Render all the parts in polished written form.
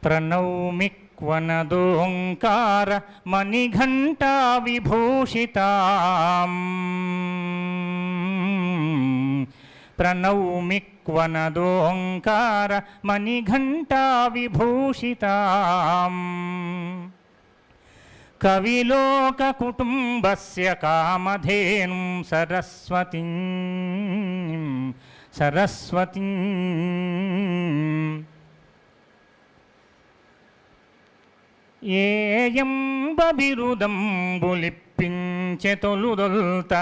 ప్రణౌమిక్వనదోంకార మణిఘంటా విభూషితాం ప్రణౌమిక్వనదోంకార మణిఘంటా విభూషితాం కవిలోక కుటుంబస్య కామధేనుం సరస్వతీం సరస్వతీం ఏయంబబిరుదంబులిప్పించె తొలుదొల్త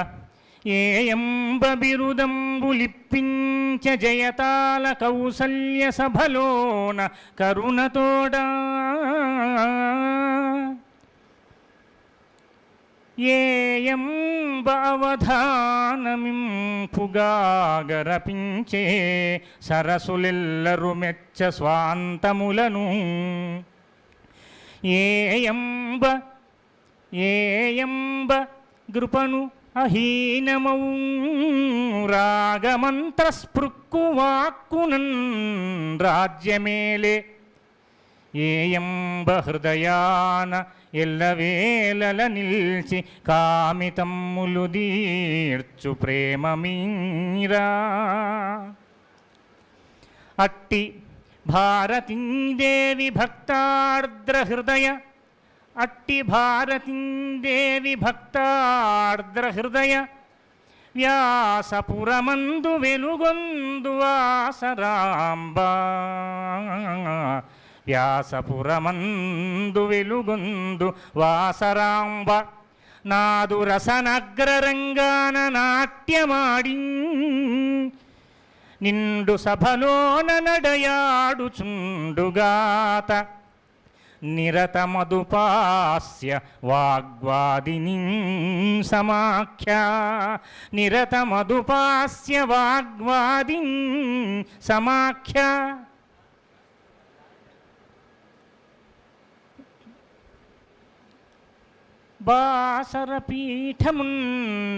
ఏయంబబిరుదంబులిప్పించె జయతాల కౌసల్య సభలోన కరుణతోడా ఏయంబ అవధానమింపుగాగరపించే సరసులెల్లరు మెచ్చ స్వాంతములను ఏయంబ గృపను అహీనమౌ రాగమంత్రస్పృక్కు వాక్కునన్ రాజ్యమేలే ఏయంబ హృదయాన ఎల్లవేళల నిల్చి కామితమ్ములు దీర్చు ప్రేమ మీరా అట్టి భారతీదేవి భక్తార్ద్రహృదయ అట్టి భారతీదేవి భక్తార్ద్రహృదయ వ్యాసపురమందు వెలుగొందు వాసరాంబ వ్యాసపురమందు వెలుగొందు వాసరాంబ నాదు రసనగ్రరంగాన నాట్యమాడి నిండు సభలోన నడయాడుచుండుగాత నిరత మధుపాస్య వాగ్వాదిని సమాఖ్య నిరత మధుపాస్య వాగ్వాదిని సమాఖ్య బాసరపీఠమున్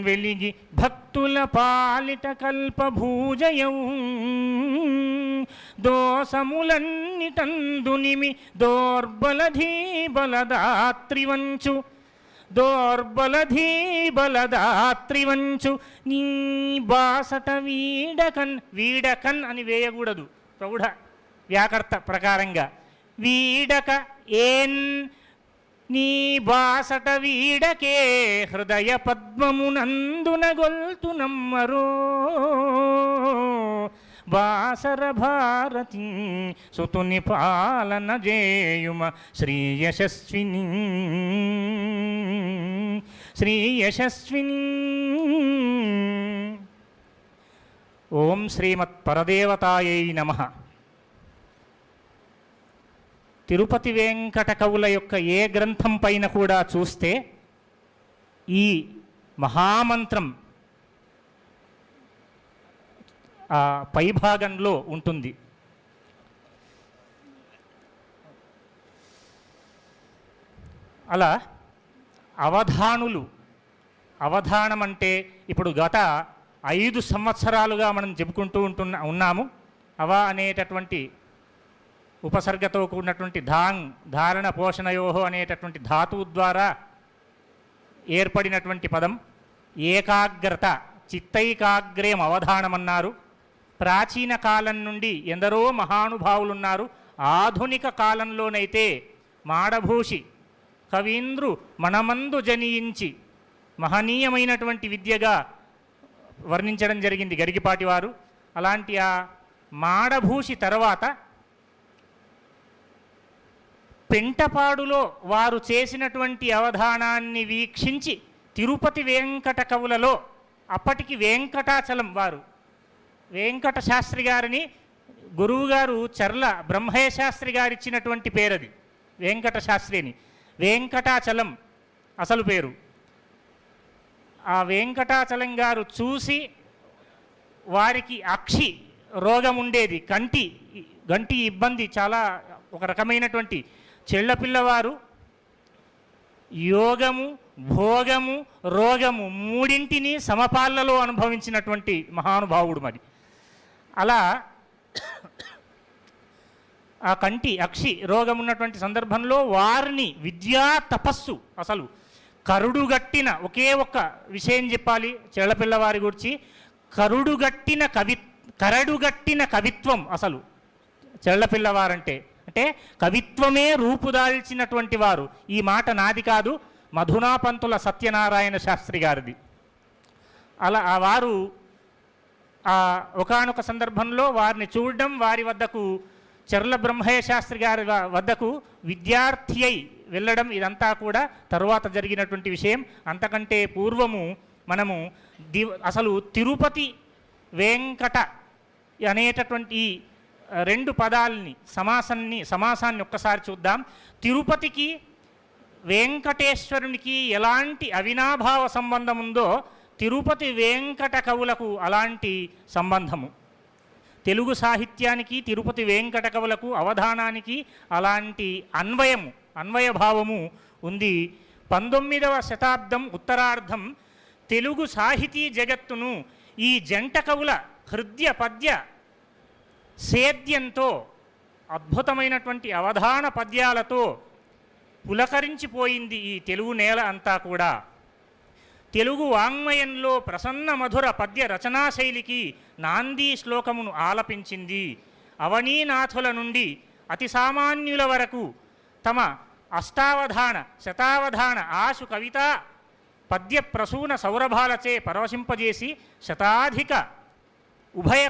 వెలిగి భక్తుల పాలిట కల్పభూజయౌ దోసములన్నిటందునిమి దోర్బలధీబలదాత్రివంచు దోర్బలధీబలదాత్రివంచు నీ బాసట వీడకన్ వీడకన్ అని వేయకూడదు ప్రౌఢ వ్యాకర్త ప్రకారంగా వీడక ఏన్ నీ బాసట వీడకే హృదయ పద్మమునందున గొల్తు నమ్మరో బాసర భారతి సుతుని పాలన జేయుమ శ్రీయశస్విని శ్రీయశస్విని. ఓం శ్రీమత్ పరదేవతాయై నమః. తిరుపతి వెంకట కవుల యొక్క ఏ గ్రంథం పైన కూడా చూస్తే ఈ మహామంత్రం పైభాగంలో ఉంటుంది. అలా అవధానులు, అవధానం అంటే ఇప్పుడు గత 5 సంవత్సరాలుగా మనం చెప్పుకుంటూ ఉన్నాము. అవ అనేటటువంటి ఉపసర్గతో కూడినటువంటి ధారణ పోషణయోహో అనేటటువంటి ధాతువు ద్వారా ఏర్పడినటువంటి పదం. ఏకాగ్రత, చిత్తైకాగ్ర్యం అవధానమన్నారు. ప్రాచీన కాలం నుండి ఎందరో మహానుభావులు ఉన్నారు. ఆధునిక కాలంలోనైతే మాడభూషి కవీంద్రు మనమందు జనించి మహనీయమైనటువంటి విద్యగా వర్ణించడం జరిగింది గరిగిపాటి వారు. అలాంటి ఆ మాడభూషి తర్వాత పెంటపాడులో వారు చేసినటువంటి అవధానాన్ని వీక్షించి తిరుపతి వెంకట కవులలో అప్పటికి వెంకటాచలం వారు వెంకట శాస్త్రి గారిని గురువుగారు చర్ల బ్రహ్మయ్య శాస్త్రి గారు ఇచ్చినటువంటి పేరది వెంకట శాస్త్రిని. వెంకటాచలం అసలు పేరు. ఆ వెంకటాచలం గారు చూసి వారికి అక్షి రోగం ఉండేది, గంటి ఇబ్బంది, చాలా ఒక రకమైనటువంటి చెళ్ళపిల్లవారు యోగము భోగము రోగము మూడింటిని సమపాళ్లలో అనుభవించినటువంటి మహానుభావుడు. మరి అలా ఆ కంటి అక్షి రోగం ఉన్నటువంటి సందర్భంలో వారిని విద్యా తపస్సు, అసలు కరుడుగట్టిన ఒకే ఒక్క విషయం చెప్పాలి చెళ్లపిల్లవారి గురించి, కరడుగట్టిన కవిత్వం అసలు చెళ్లపిల్లవారంటే. అంటే కవిత్వమే రూపుదాల్చినటువంటి వారు. ఈ మాట నాది కాదు, మధునాపంతుల సత్యనారాయణ శాస్త్రి గారిది. అలా వారు ఒకానొక సందర్భంలో వారిని చూడడం, వారి వద్దకు చెర్ల బ్రహ్మయ్య శాస్త్రి గారి వద్దకు విద్యార్థి అయి వెళ్ళడం, ఇదంతా కూడా తరువాత జరిగినటువంటి విషయం. అంతకంటే పూర్వము మనము అసలు తిరుపతి వెంకట అనేటటువంటి రెండు పదాలని సమాసాన్ని ఒక్కసారి చూద్దాం. తిరుపతికి వెంకటేశ్వరునికి ఎలాంటి అవినాభావ సంబంధం ఉందో తిరుపతి వెంకట కవులకు అలాంటి సంబంధము. తెలుగు సాహిత్యానికి తిరుపతి వెంకట కవులకు అవధానానికి అలాంటి అన్వయభావము ఉంది. 19వ శతాబ్దం ఉత్తరార్ధం తెలుగు సాహితీ జగత్తును ఈ జంట కవుల హృదయ పద్య సేద్యంతో, అద్భుతమైనటువంటి అవధాన పద్యాలతో పులకరించిపోయింది ఈ తెలుగు నేల అంతా కూడా. తెలుగు వాంగ్మయంలో ప్రసన్న మధుర పద్య రచనా శైలికి నాందీ శ్లోకమును ఆలపించింది. అవనీనాథుల నుండి అతి సామాన్యుల వరకు తమ అష్టావధాన శతావధాన ఆశు కవిత పద్య ప్రసూన సౌరభాలచే పరవశింపజేసి శతాధిక ఉభయ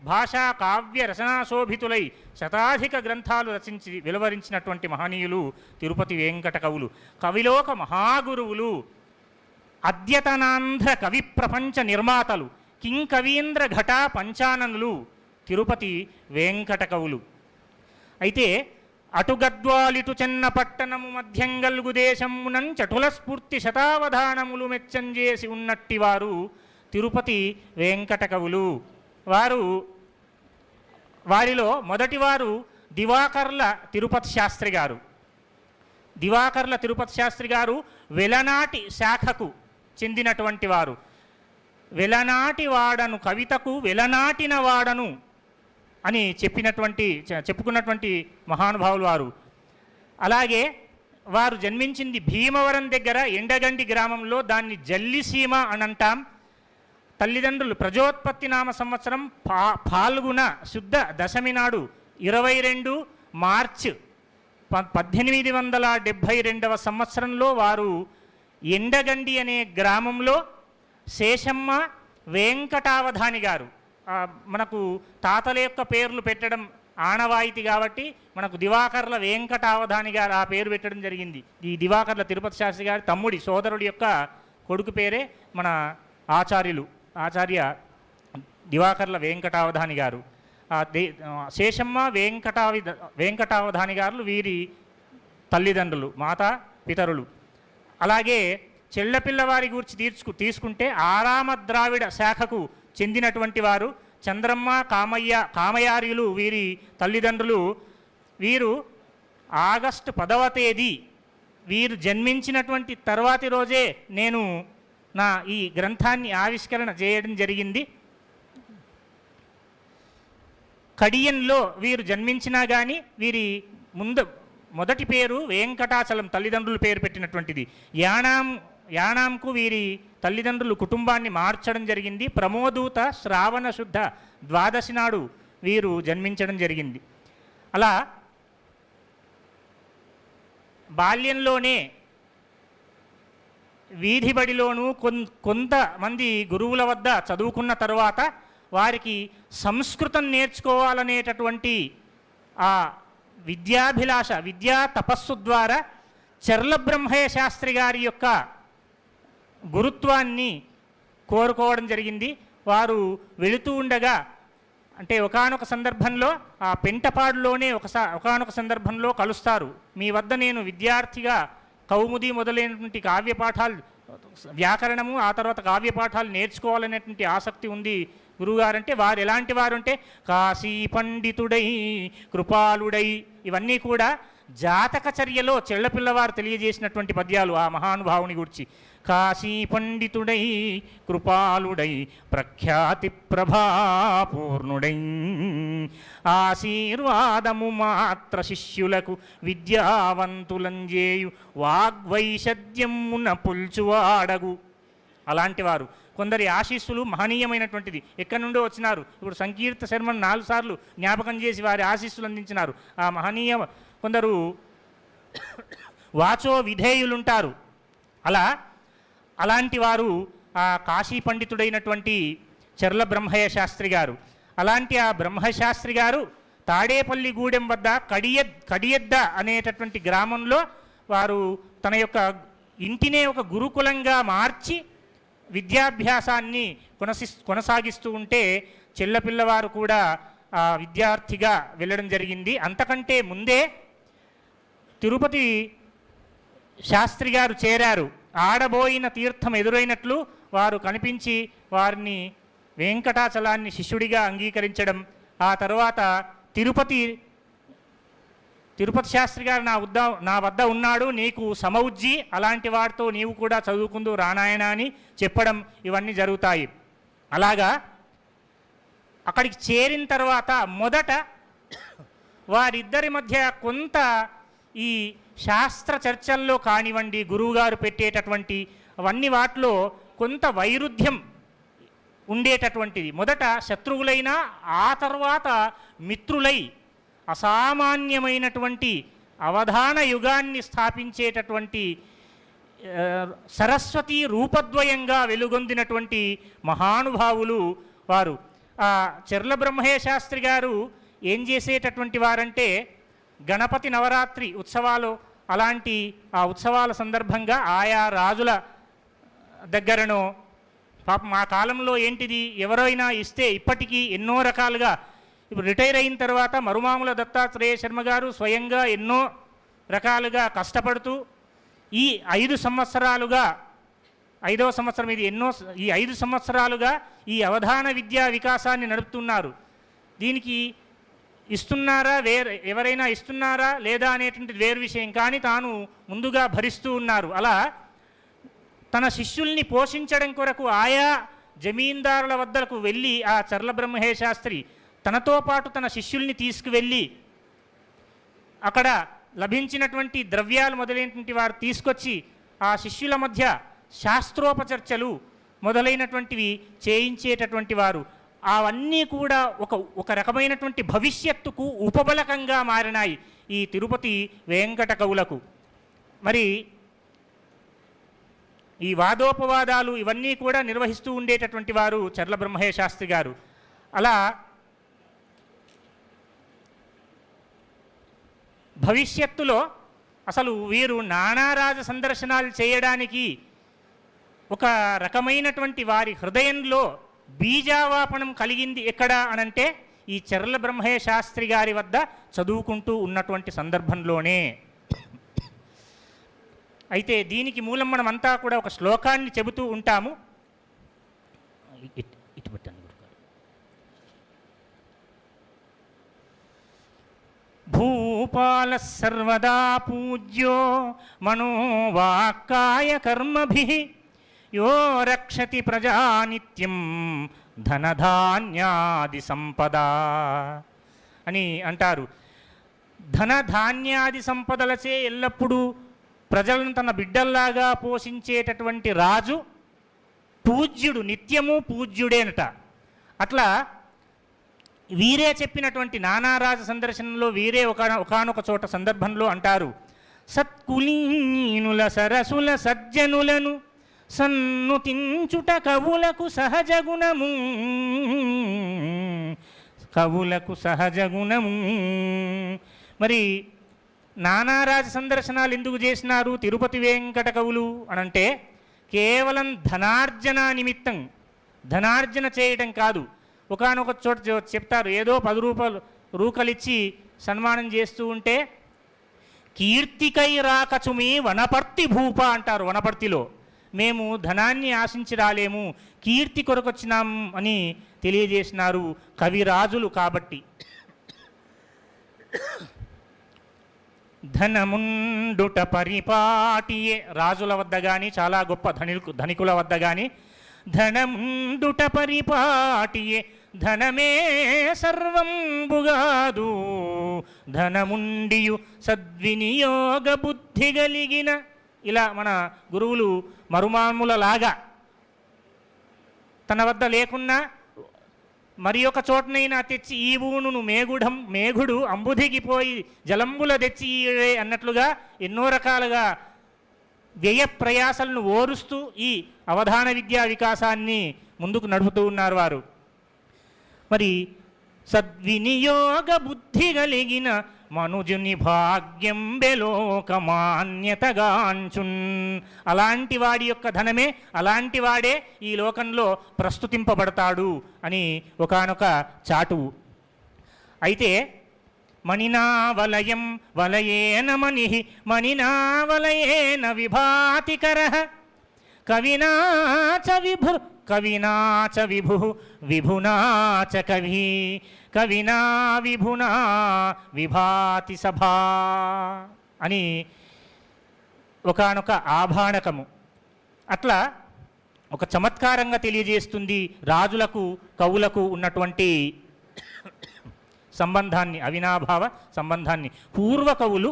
భాషా కావ్య రచనాశోభితులై శతాధిక గ్రంథాలు రచించి వెలువరించినటువంటి మహనీయులు తిరుపతి వెంకట కవులు. కవిలోక మహాగురువులు, అద్యతనాంధ్ర కవి ప్రపంచ నిర్మాతలు, కింకవీంద్ర ఘటా పంచాననులు తిరుపతి వెంకట కవులు. అయితే అటు గద్వాలిటు చెన్న పట్టణము మధ్యంగల్గు దేశమునం చటుల స్ఫూర్తి శతావధానములు మెచ్చంజేసి ఉన్నట్టివారు తిరుపతి వెంకట కవులు. వారిలో మొదటివారు దివాకర్ల తిరుపతి శాస్త్రి గారు. దివాకర్ల తిరుపతి శాస్త్రి గారు వెలనాటి శాఖకు చెందినటువంటి వారు. వెలనాటి వాడను కవితకు వెలనాటిన వాడను అని చెప్పుకున్నటువంటి మహానుభావులు వారు. అలాగే వారు జన్మించింది భీమవరం దగ్గర ఎండగండి గ్రామంలో, దాన్ని జల్లిసీమ అని అంటాం. తల్లిదండ్రులు ప్రజోత్పత్తి నామ సంవత్సరం ఫాల్గుణ శుద్ధ దశమి నాడు 22 మార్చ్ 1872వ సంవత్సరంలో వారు ఎండగండి అనే గ్రామంలో శేషమ్మ వెంకటావధాని గారు, మనకు తాతల యొక్క పేర్లు పెట్టడం ఆనవాయితీ కాబట్టి మనకు దివాకర్ల వెంకటావధాని గారు ఆ పేరు పెట్టడం జరిగింది. ఈ దివాకర్ల తిరుపతి శాస్త్రి గారి తమ్ముడి సోదరుడి యొక్క కొడుకు పేరే మన ఆచార్య దివాకర్ల వెంకటావధాని గారు. శేషమ్మ వెంకటావధాని గారు వీరి తల్లిదండ్రులు, మాతా పితరులు. అలాగే చెళ్లపిల్లవారి గురించి తీసుకుంటే ఆరామ ద్రావిడ శాఖకు చెందినటువంటి వారు చంద్రమ్మ కామయార్యులు వీరి తల్లిదండ్రులు. వీరు ఆగస్టు 10వ తేదీ వీరు జన్మించినటువంటి తర్వాతి రోజే నేను నా ఈ గ్రంథాన్ని ఆవిష్కరణ చేయడం జరిగింది. కడియంలో వీరు జన్మించినా కానీ వీరి మొదటి పేరు వెంకటాచలం, తల్లిదండ్రుల పేరు పెట్టినటువంటిది. యానాంకు వీరి తల్లిదండ్రులు కుటుంబాన్ని మార్చడం జరిగింది. ప్రమోదూత శ్రావణ శుద్ధ ద్వాదశి నాడు వీరు జన్మించడం జరిగింది. అలా బాల్యంలోనే వీధి బడిలోనూ కొంతమంది గురువుల వద్ద చదువుకున్న తరువాత వారికి సంస్కృతం నేర్చుకోవాలనేటటువంటి ఆ విద్యాభిలాష, విద్యా తపస్సు ద్వారా చెర్ల బ్రహ్మయ్య శాస్త్రి గారి యొక్క గురుత్వాన్ని కోరుకోవడం జరిగింది. వారు వెళుతూ ఉండగా, అంటే ఒకానొక సందర్భంలో ఆ పెంటపాడులోనే ఒకానొక సందర్భంలో కలుస్తారు. మీ వద్ద నేను విద్యార్థిగా కౌముది మొదలైనటువంటి కావ్యపాఠాలు, వ్యాకరణము, ఆ తర్వాత కావ్యపాఠాలు నేర్చుకోవాలనేటువంటి ఆసక్తి ఉంది గురువుగారంటే. వారు ఎలాంటి వారు అంటే కాశీ పండితుడై కృపాలుడై, ఇవన్నీ కూడా జాతక చర్యలో చెళ్లపిల్లవారు తెలియజేసినటువంటి పద్యాలు ఆ మహానుభావుని గురించి. కాశీ పండితుడై కృపాలుడై ప్రఖ్యాతి ప్రభాపూర్ణుడై ఆశీర్వాదము మాత్ర శిష్యులకు విద్యావంతులంజేయు వాగ్వైషద్యమున పుల్చువాడగు. అలాంటి వారు కొందరి ఆశీస్సులు మహనీయమైనటువంటిది. ఎక్కడి నుండో వచ్చినారు. ఇప్పుడు సంకీర్త శర్మను 4 సార్లు జ్ఞాపకం చేసి వారి ఆశీస్సులు అందించినారు. ఆ మహనీయ కొందరు వాచో విధేయులుంటారు. అలాంటి వారు ఆ కాశీ పండితుడైనటువంటి చెర్ల బ్రహ్మయ్య శాస్త్రి గారు. అలాంటి ఆ బ్రహ్మశాస్త్రి గారు తాడేపల్లి గూడెం వద్ద కడియద్ద అనేటటువంటి గ్రామంలో వారు తన యొక్క ఇంటినే ఒక గురుకులంగా మార్చి విద్యాభ్యాసాన్ని కొనసాగిస్తూ ఉంటే చెల్లపిల్లవారు కూడా విద్యార్థిగా వెళ్ళడం జరిగింది. అంతకంటే ముందే తిరుపతి శాస్త్రి గారు చేరారు. ఆడబోయిన తీర్థం ఎదురైనట్లు వారు కనిపించి వారిని వెంకటాచలాన్ని శిష్యుడిగా అంగీకరించడం. ఆ తర్వాత తిరుపతి శాస్త్రి గారు నా వద్ద ఉన్నాడు, నీకు సమౌజ్జి, అలాంటి వాడితో నీవు కూడా చదువుకుందు రానాయన అని చెప్పడం ఇవన్నీ జరుగుతాయి. అలాగా అక్కడికి చేరిన తర్వాత మొదట వారిద్దరి మధ్య కొంత ఈ శాస్త్ర చర్చల్లో కానివ్వండి, గురువుగారు పెట్టేటటువంటి అవన్నీ వాటిలో కొంత వైరుధ్యం ఉండేటటువంటిది. మొదట శత్రువులైనా ఆ తర్వాత మిత్రులై అసామాన్యమైనటువంటి అవధాన యుగాన్ని స్థాపించేటటువంటి సరస్వతి రూపద్వయంగా వెలుగొందినటువంటి మహానుభావులు వారు. చెర్ల బ్రహ్మయ్య శాస్త్రి గారు ఏం చేసేటటువంటి వారంటే గణపతి నవరాత్రి ఉత్సవాలు అలాంటి ఆ ఉత్సవాల సందర్భంగా ఆయా రాజుల దగ్గరనో పాపం ఆ కాలంలో ఏంటిది ఎవరైనా ఇస్తే ఇప్పటికీ ఎన్నో రకాలుగా ఇప్పుడు రిటైర్ అయిన తర్వాత మరుమాముల దత్తాత్రేయ శర్మ గారు స్వయంగా ఎన్నో రకాలుగా కష్టపడుతూ ఈ 5 సంవత్సరాలుగా 5వ సంవత్సరం ఇది ఈ 5 సంవత్సరాలుగా ఈ అవధాన విద్యా వికాసాన్ని నడుపుతున్నారు. దీనికి ఇస్తున్నారా ఎవరైనా ఇస్తున్నారా లేదా అనేటువంటిది వేరు విషయం, కానీ తాను ముందుగా భరిస్తూ ఉన్నారు. అలా తన శిష్యుల్ని పోషించడం కొరకు ఆయా జమీందారుల వద్దకు వెళ్ళి ఆ చెర్ల బ్రహ్మయ్య శాస్త్రి తనతో పాటు తన శిష్యుల్ని తీసుకువెళ్ళి అక్కడ లభించినటువంటి ద్రవ్యాలు మొదలైనటువంటి వారు తీసుకొచ్చి ఆ శిష్యుల మధ్య శాస్త్రోపచర్చలు మొదలైనటువంటివి చేయించేటటువంటి వారు. అవన్నీ కూడా ఒక రకమైనటువంటి భవిష్యత్తుకు ఉపబలకంగా మారినాయి ఈ తిరుపతి వెంకట కవులకు. మరి ఈ వాదోపవాదాలు ఇవన్నీ కూడా నిర్వహిస్తూ ఉండేటటువంటి వారు చెర్ల బ్రహ్మయ్య శాస్త్రి గారు. అలా భవిష్యత్తులో అసలు వీరు నానారాజ సందర్శనాలు చేయడానికి ఒక రకమైనటువంటి వారి హృదయంలో బీజావాపనం కలిగింది ఎక్కడ అనంటే ఈ చెర్ల బ్రహ్మయ్య శాస్త్రి గారి వద్ద చదువుకుంటూ ఉన్నటువంటి సందర్భంలోనే. అయితే దీనికి మూలం మనమంతా కూడా ఒక శ్లోకాన్ని చెబుతూ ఉంటాము. ఇటు పెట్టండి. భూపాల సర్వదా పూజ్యో మనోవాక్కాయ కర్మభిః యో రక్షతి ప్రజానిత్యం ధనధాన్యాది సంపద అని అంటారు. ధనధాన్యాది సంపదలచే ఎల్లప్పుడూ ప్రజలను తన బిడ్డల్లాగా పోషించేటటువంటి రాజు పూజ్యుడు, నిత్యము పూజ్యుడేనట. అట్లా వీరే చెప్పినటువంటి నానారాజ సందర్శనంలో వీరే ఒకానొక చోట సందర్భంలో అంటారు, సత్కులీనుల సరసుల సజ్జనులను సన్నుతించుట కవులకు సహజగుణము, కవులకు సహజగుణము. మరి నానారాజ సందర్శనాలు ఎందుకు చేసినారు తిరుపతి వెంకట కవులు అనంటే కేవలం ధనార్జన నిమిత్తం, ధనార్జన చేయడం కాదు. ఒకానొక చోట చెప్తారు, ఏదో 10 రూపాయలు రూకలిచ్చి సన్మానం చేస్తూ ఉంటే కీర్తికై రాకచుమి వనపర్తి భూప అంటారు. వనపర్తిలో మేము ధనాన్ని ఆశించి రాలేము, కీర్తి కొరకొచ్చినాం అని తెలియజేసినారు కవిరాజులు కాబట్టి. ధనముండుట పరిపాటియే, రాజుల వద్ద కానీ చాలా గొప్ప ధనికుల వద్ద కానీ ధనముండుట పరిపాటియే, ధనమే సర్వంబుగాదు, ధనముండియు సద్వినియోగ బుద్ధి కలిగిన. ఇలా మన గురువులు మరుమాములలాగా తన వద్ద లేకున్నా మరి ఒక చోటనైనా తెచ్చి ఈ ఊనును మేఘుడు అంబుధిగిపోయి జలంబుల తెచ్చి అన్నట్లుగా ఎన్నో రకాలుగా వ్యయ ప్రయాసలను ఓరుస్తూ ఈ అవధాన విద్యా వికాసాన్ని ముందుకు నడుపుతూ ఉన్నారు వారు. మరి సద్వినియోగ బుద్ధి కలిగిన మనుజుని భాగ్యం బెలోకమాన్యతగాంచున్. అలాంటి వాడి యొక్క ధనమే, అలాంటి వాడే ఈ లోకంలో ప్రస్తుతింపబడతాడు అని ఒకానొక చాటువు. అయితే మణినా వలయం వలయేన మణి, మణినా వలయేన విభాతికర, కవినాచ విభు కవినాచ విభు విభునాచ కవి, కవినా విభునా విభాతి సభా అని ఒకానొక ఆభాణకము. అట్లా ఒక చమత్కారంగా తెలియజేస్తుంది రాజులకు కవులకు ఉన్నటువంటి సంబంధాన్ని, అవినాభావ సంబంధాన్ని. పూర్వ కవులు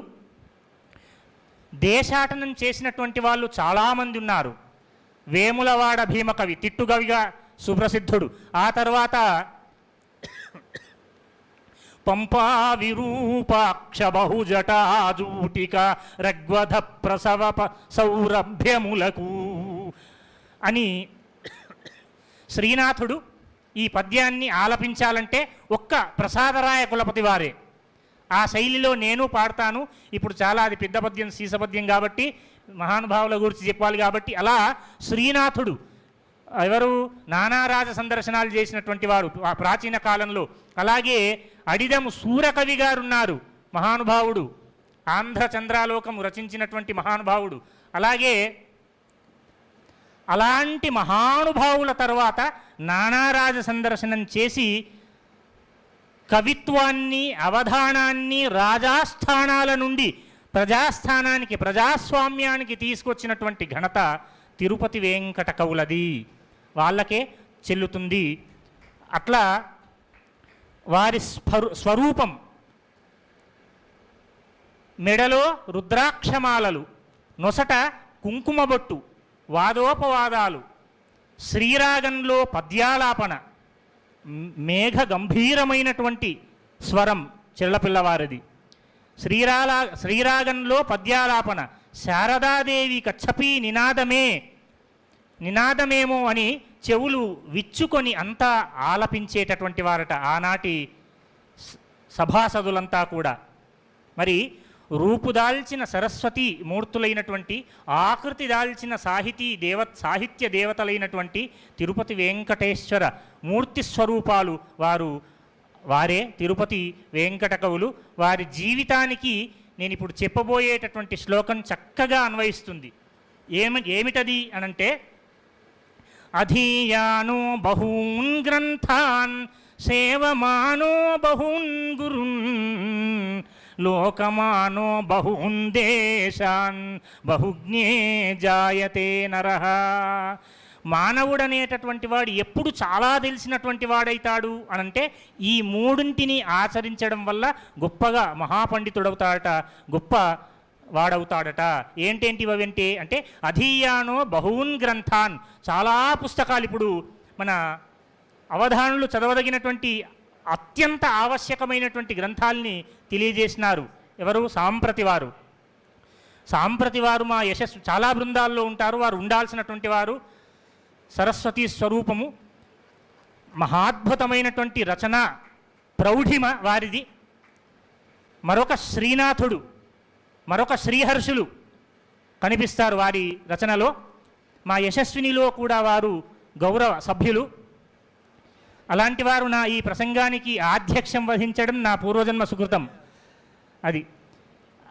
దేశాటనం చేసినటువంటి వాళ్ళు చాలామంది ఉన్నారు. వేములవాడ భీమకవి తిట్టుకవిగా సుప్రసిద్ధుడు. ఆ తర్వాత పంపా విరూపాక్ష బహుజటాజూటిక రగ్వధ ప్రసవ సౌరభ్యములకు అని శ్రీనాథుడు ఈ పద్యాన్ని ఆలపించాలంటే ఒక్క ప్రసాదరాయ కులపతి వారే. ఆ శైలిలో నేను పాడతాను. ఇప్పుడు చాలా అది పెద్ద పద్యం, సీసపద్యం కాబట్టి మహానుభావుల గురించి చెప్పాలి కాబట్టి అలా శ్రీనాథుడు ఎవరు నానారాజ సందర్శనాలు చేసినటువంటి వాడు ప్రాచీన కాలంలో. అలాగే అడిదము సూరకవి గారు ఉన్నారు, మహానుభావుడు, ఆంధ్ర చంద్రాలోకము రచించినటువంటి మహానుభావుడు. అలాగే అలాంటి మహానుభావుల తర్వాత నానారాజ సందర్శనం చేసి కవిత్వాన్ని, అవధానాన్ని రాజాస్థానాల నుండి ప్రజాస్థానానికి, ప్రజాస్వామ్యానికి తీసుకొచ్చినటువంటి ఘనత తిరుపతి వెంకట కవులది, వాళ్ళకే చెల్లుతుంది. అట్లా వారి స్వరూపం, మెడలో రుద్రాక్షమాలలు, నొసట కుంకుమబొట్టు, వాదోపవాదాలు, శ్రీరాగంలో పద్యాలాపన, మేఘ గంభీరమైనటువంటి స్వరం చెల్లపిల్లవారిది. శ్రీరాగంలో పద్యాలాపన, శారదాదేవి కచ్చపీ నినాదమేమో అని చెవులు విచ్చుకొని అంతా ఆలపించేటటువంటి వారట ఆనాటి సభాసదులంతా కూడా. మరి రూపుదాల్చిన సరస్వతి మూర్తులైనటువంటి, ఆకృతి దాల్చిన సాహిత్య దేవతలైనటువంటి తిరుపతి వెంకటేశ్వర మూర్తి స్వరూపాలు వారే తిరుపతి వెంకట కవులు. వారి జీవితానికి నేను ఇప్పుడు చెప్పబోయేటటువంటి శ్లోకం చక్కగా అన్వయిస్తుంది. ఏమిటది అనంటే, అధీయానో బహూన్ గ్రంథాన్ సేవమానో బహూన్ గురున్ లోకమానో బహూన్ దేశాన్ బహుజ్ఞే జాయతే నరః. మానవుడనేటటువంటి వాడు ఎప్పుడు చాలా తెలిసినటువంటి వాడైతాడు అనంటే ఈ మూడింటిని ఆచరించడం వల్ల గొప్పగా మహాపండితుడవుతాడట, గొప్ప వాడవుతాడట. ఏంటేంటివంటే అంటే అధీయానో బహూన్ గ్రంథాన్, చాలా పుస్తకాలు. ఇప్పుడు మన అవధానులు చదవదగినటువంటి అత్యంత ఆవశ్యకమైనటువంటి గ్రంథాలని తెలియజేసినారు. ఎవరు? సాంప్రతి వారు మా యశస్సు చాలా బృందాల్లో ఉంటారు. వారు ఉండాల్సినటువంటి వారు. సరస్వతి స్వరూపము, మహాద్భుతమైనటువంటి రచన ప్రౌఢిమ వారిది. మరొక శ్రీనాథుడు, మరొక శ్రీహర్షులు కనిపిస్తారు వారి రచనలో. మా యశస్వినిలో కూడా వారు గౌరవ సభ్యులు. అలాంటి వారు నా ఈ ప్రసంగానికి ఆధ్యక్షం వహించడం నా పూర్వజన్మ సుకృతం అది.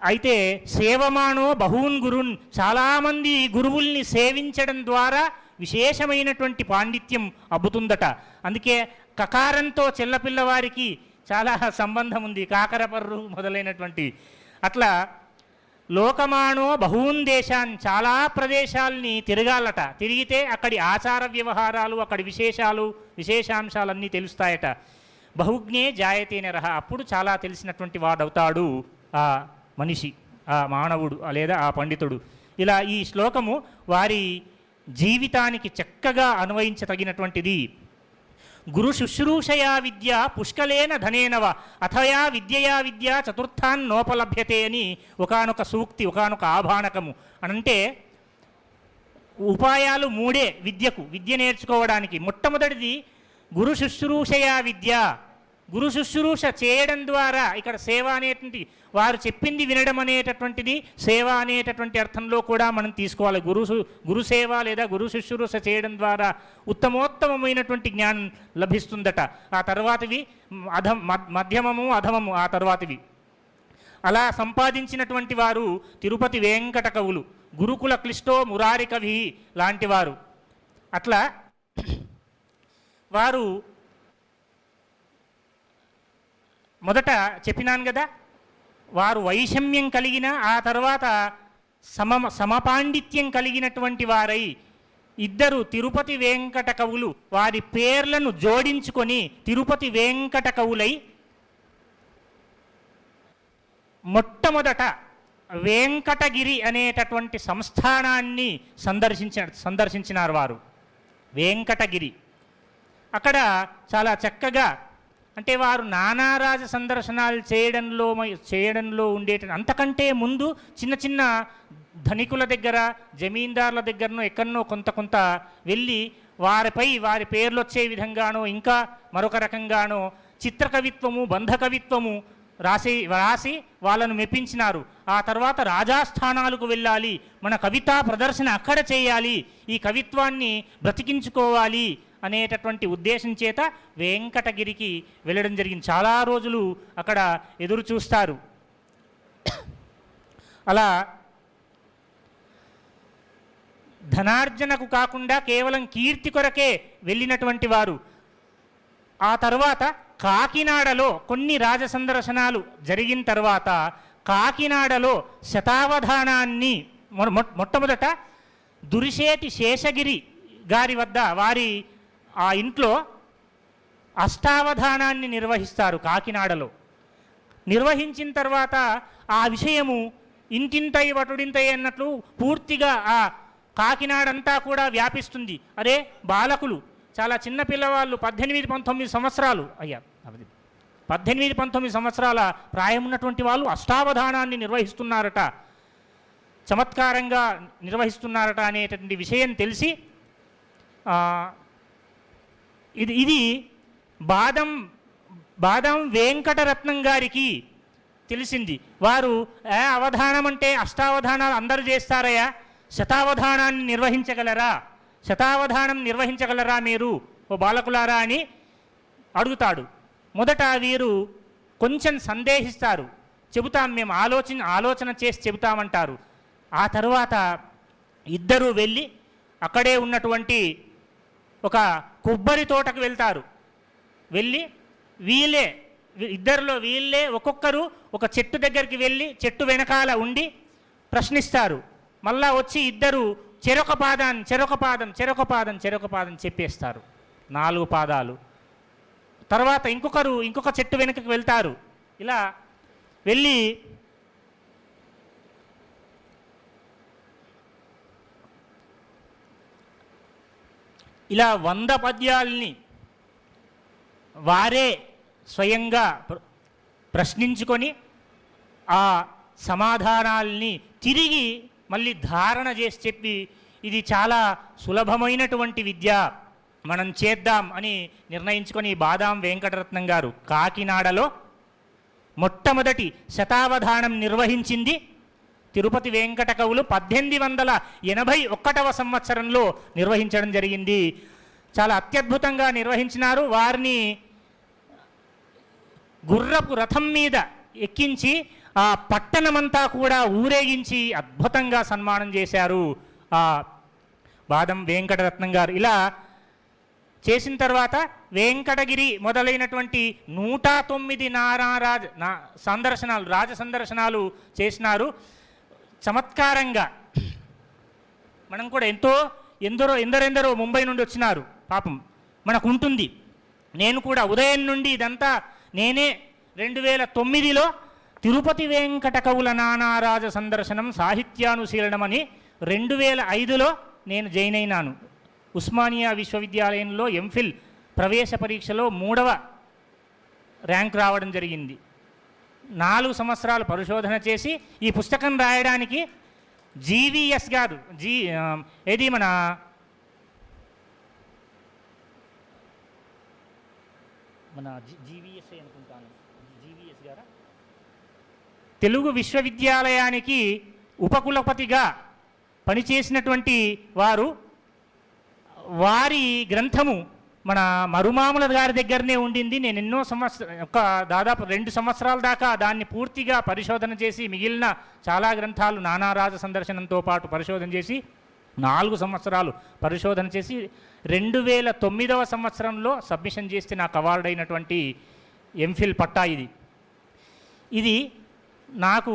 అయితే సేవమానో బహూన్ గురున్, చాలామంది గురువుల్ని సేవించడం ద్వారా విశేషమైనటువంటి పాండిత్యం అబ్బుతుందట. అందుకే కకారంతో చెల్లపిల్లవారికి చాలా సంబంధం ఉంది, కాకరపర్రు మొదలైనటువంటి. అట్లా లోకమానో బహూన్ దేశాన్, చాలా ప్రదేశాల్ని తిరగాలట. తిరిగితే అక్కడి ఆచార వ్యవహారాలు, అక్కడి విశేషాంశాలన్నీ తెలుస్తాయట. బహుజ్ఞే జాయతే నరః, అప్పుడు చాలా తెలిసినటువంటి వాడవుతాడు ఆ మనిషి, ఆ మానవుడు లేదా ఆ పండితుడు. ఇలా ఈ శ్లోకము వారి జీవితానికి చక్కగా అన్వయించతగినటువంటిది. గురు శుశ్రూషయా విద్య పుష్కలేన ధనేనవ అథయా విద్యయా విద్య చతుర్థాన్ నోపలభ్యతే అని ఒకానొక సూక్తి, ఒకానొక ఆభాణకము. అనంటే ఉపాయాలు మూడే విద్య నేర్చుకోవడానికి. మొట్టమొదటిది గురు శుశ్రూషయా విద్య, గురు శుశ్రూష చేయడం ద్వారా, ఇక్కడ సేవ అనేటువంటి వారు చెప్పింది వినడం అనేటటువంటిది సేవ అనేటటువంటి అర్థంలో కూడా మనం తీసుకోవాలి. గురు సేవ లేదా గురు శుశ్రూష చేయడం ద్వారా ఉత్తమోత్తమమైనటువంటి జ్ఞానం లభిస్తుందట. ఆ తర్వాతవి మధ్యమము అధమము ఆ తర్వాతవి. అలా సంపాదించినటువంటి వారు తిరుపతి వెంకట కవులు, గురుకుల క్లిష్టో మురారి కవి లాంటి వారు. అట్లా వారు మొదట చెప్పినాను కదా, వారు వైషమ్యం కలిగిన ఆ తర్వాత సమపాండిత్యం కలిగినటువంటి వారై ఇద్దరు తిరుపతి వెంకట కవులు వారి పేర్లను జోడించుకొని తిరుపతి వెంకట కవులై మొట్టమొదట వెంకటగిరి అనేటటువంటి సంస్థానాన్ని సందర్శించినారు వారు. వెంకటగిరి అక్కడ చాలా చక్కగా, అంటే వారు నానారాజ సందర్శనాలు చేయడంలో అంతకంటే ముందు చిన్న చిన్న ధనికుల దగ్గర, జమీందారుల దగ్గరనో ఎక్కడనో కొంత వెళ్ళి వారి పేర్లు వచ్చే విధంగానో ఇంకా మరొక రకంగానో చిత్రకవిత్వము, బంధకవిత్వము రాసి వాళ్ళను మెప్పించినారు. ఆ తర్వాత రాజాస్థానాలకు వెళ్ళాలి, మన కవితా ప్రదర్శన అక్కడ చేయాలి, ఈ కవిత్వాన్ని బ్రతికించుకోవాలి అనేటటువంటి ఉద్దేశం చేత వెంకటగిరికి వెళ్ళడం జరిగింది. చాలా రోజులు అక్కడ ఎదురు చూస్తారు. అలా ధనార్జనకు కాకుండా కేవలం కీర్తి కొరకే వెళ్ళినటువంటి వారు. ఆ తర్వాత కాకినాడలో కొన్ని రాజసందర్శనాలు జరిగిన తర్వాత కాకినాడలో శతావధానాన్ని మొట్టమొదట దురిశేటి శేషగిరి గారి వద్ద వారి ఆ ఇంట్లో అష్టావధానాన్ని నిర్వహిస్తారు. కాకినాడలో నిర్వహించిన తర్వాత ఆ విషయము ఇంతింతై వటుడింతై అన్నట్లు పూర్తిగా ఆ కాకినాడంతా కూడా వ్యాపిస్తుంది. అరే, బాలకులు, చాలా చిన్న పిల్లవాళ్ళు 18-19 సంవత్సరాలు 18-19 సంవత్సరాల ప్రాయం ఉన్నటువంటి వాళ్ళు అష్టావధానాన్ని నిర్వహిస్తున్నారట, చమత్కారంగా నిర్వహిస్తున్నారట అనేటువంటి విషయం తెలిసి ఇది బాదం వెంకటరత్నం గారికి తెలిసింది. వారు అవధానం అంటే అష్టావధానాలు అందరూ చేస్తారయ్యా, శతావధానాన్ని శతావధానం నిర్వహించగలరా మీరు ఓ బాలకులారా అని అడుగుతాడు. మొదట వీరు కొంచెం సందేహిస్తారు. చెబుతాం, మేము ఆలోచన చేసి చెబుతామంటారు. ఆ తర్వాత ఇద్దరూ వెళ్ళి అక్కడే ఉన్నటువంటి ఒక కొబ్బరి తోటకు వెళ్తారు. వెళ్ళి ఇద్దరిలో వీళ్ళే ఒక్కొక్కరు ఒక చెట్టు దగ్గరికి వెళ్ళి చెట్టు వెనకాల ఉండి ప్రశ్నిస్తారు. మళ్ళా వచ్చి ఇద్దరు చెరొక పాదం చెప్పేస్తారు, 4 పాదాలు. తర్వాత ఇంకొక చెట్టు వెనుకకి వెళ్తారు. ఇలా వెళ్ళి ఇలా 100 పద్యాల్ని వారే స్వయంగా ప్రశ్నించుకొని ఆ సమాధానాల్ని తిరిగి మళ్ళీ ధారణ చేసి చెప్పి, ఇది చాలా సులభమైనటువంటి విద్య, మనం చేద్దాం అని నిర్ణయించుకొని బాదాం వెంకటరత్నం గారు కాకినాడలో మొట్టమొదటి శతావధానం నిర్వహించింది. తిరుపతి వెంకట కవులు 1881వ సంవత్సరంలో నిర్వహించడం జరిగింది. చాలా అత్యద్భుతంగా నిర్వహించినారు. వారిని గుర్రపు రథం మీద ఎక్కించి ఆ పట్టణమంతా కూడా ఊరేగించి అద్భుతంగా సన్మానం చేశారు ఆ బాదం వెంకటరత్నం గారు. ఇలా చేసిన తర్వాత వెంకటగిరి మొదలైనటువంటి 109 రాజ సందర్శనాలు చేసినారు. చమత్కారంగా మనం కూడా ఎందరెందరో ముంబై నుండి వచ్చినారు పాపం, మనకు ఉంటుంది. నేను కూడా ఉదయం నుండి ఇదంతా నేనే 2009లో తిరుపతి వెంకట కవుల నానారాజ సందర్శనం సాహిత్యానుశీలనం అని 2005లో నేను జాయిన్ అయినాను. ఉస్మానియా విశ్వవిద్యాలయంలో ఎంఫిల్ ప్రవేశ పరీక్షలో 3వ ర్యాంక్ రావడం జరిగింది. 4 సంవత్సరాలు పరిశోధన చేసి ఈ పుస్తకం రాయడానికి జీవీఎస్ గారు ఏది మన జీవీఎస్ అనుకుంటాను, జీవీఎస్ గారా, తెలుగు విశ్వవిద్యాలయానికి ఉపకులపతిగా పనిచేసినటువంటి వారి గ్రంథము మన మరుమాముల గారి దగ్గరనే ఉండింది. నేను ఎన్నో దాదాపు 2 సంవత్సరాల దాకా దాన్ని పూర్తిగా పరిశోధన చేసి మిగిలిన చాలా గ్రంథాలు నానారాజ సందర్శనంతో పాటు పరిశోధన చేసి 4 సంవత్సరాలు పరిశోధన చేసి 2009వ సంవత్సరంలో సబ్మిషన్ చేస్తే నాకు అవార్డు అయినటువంటి ఎంఫిల్ పట్టా ఇది నాకు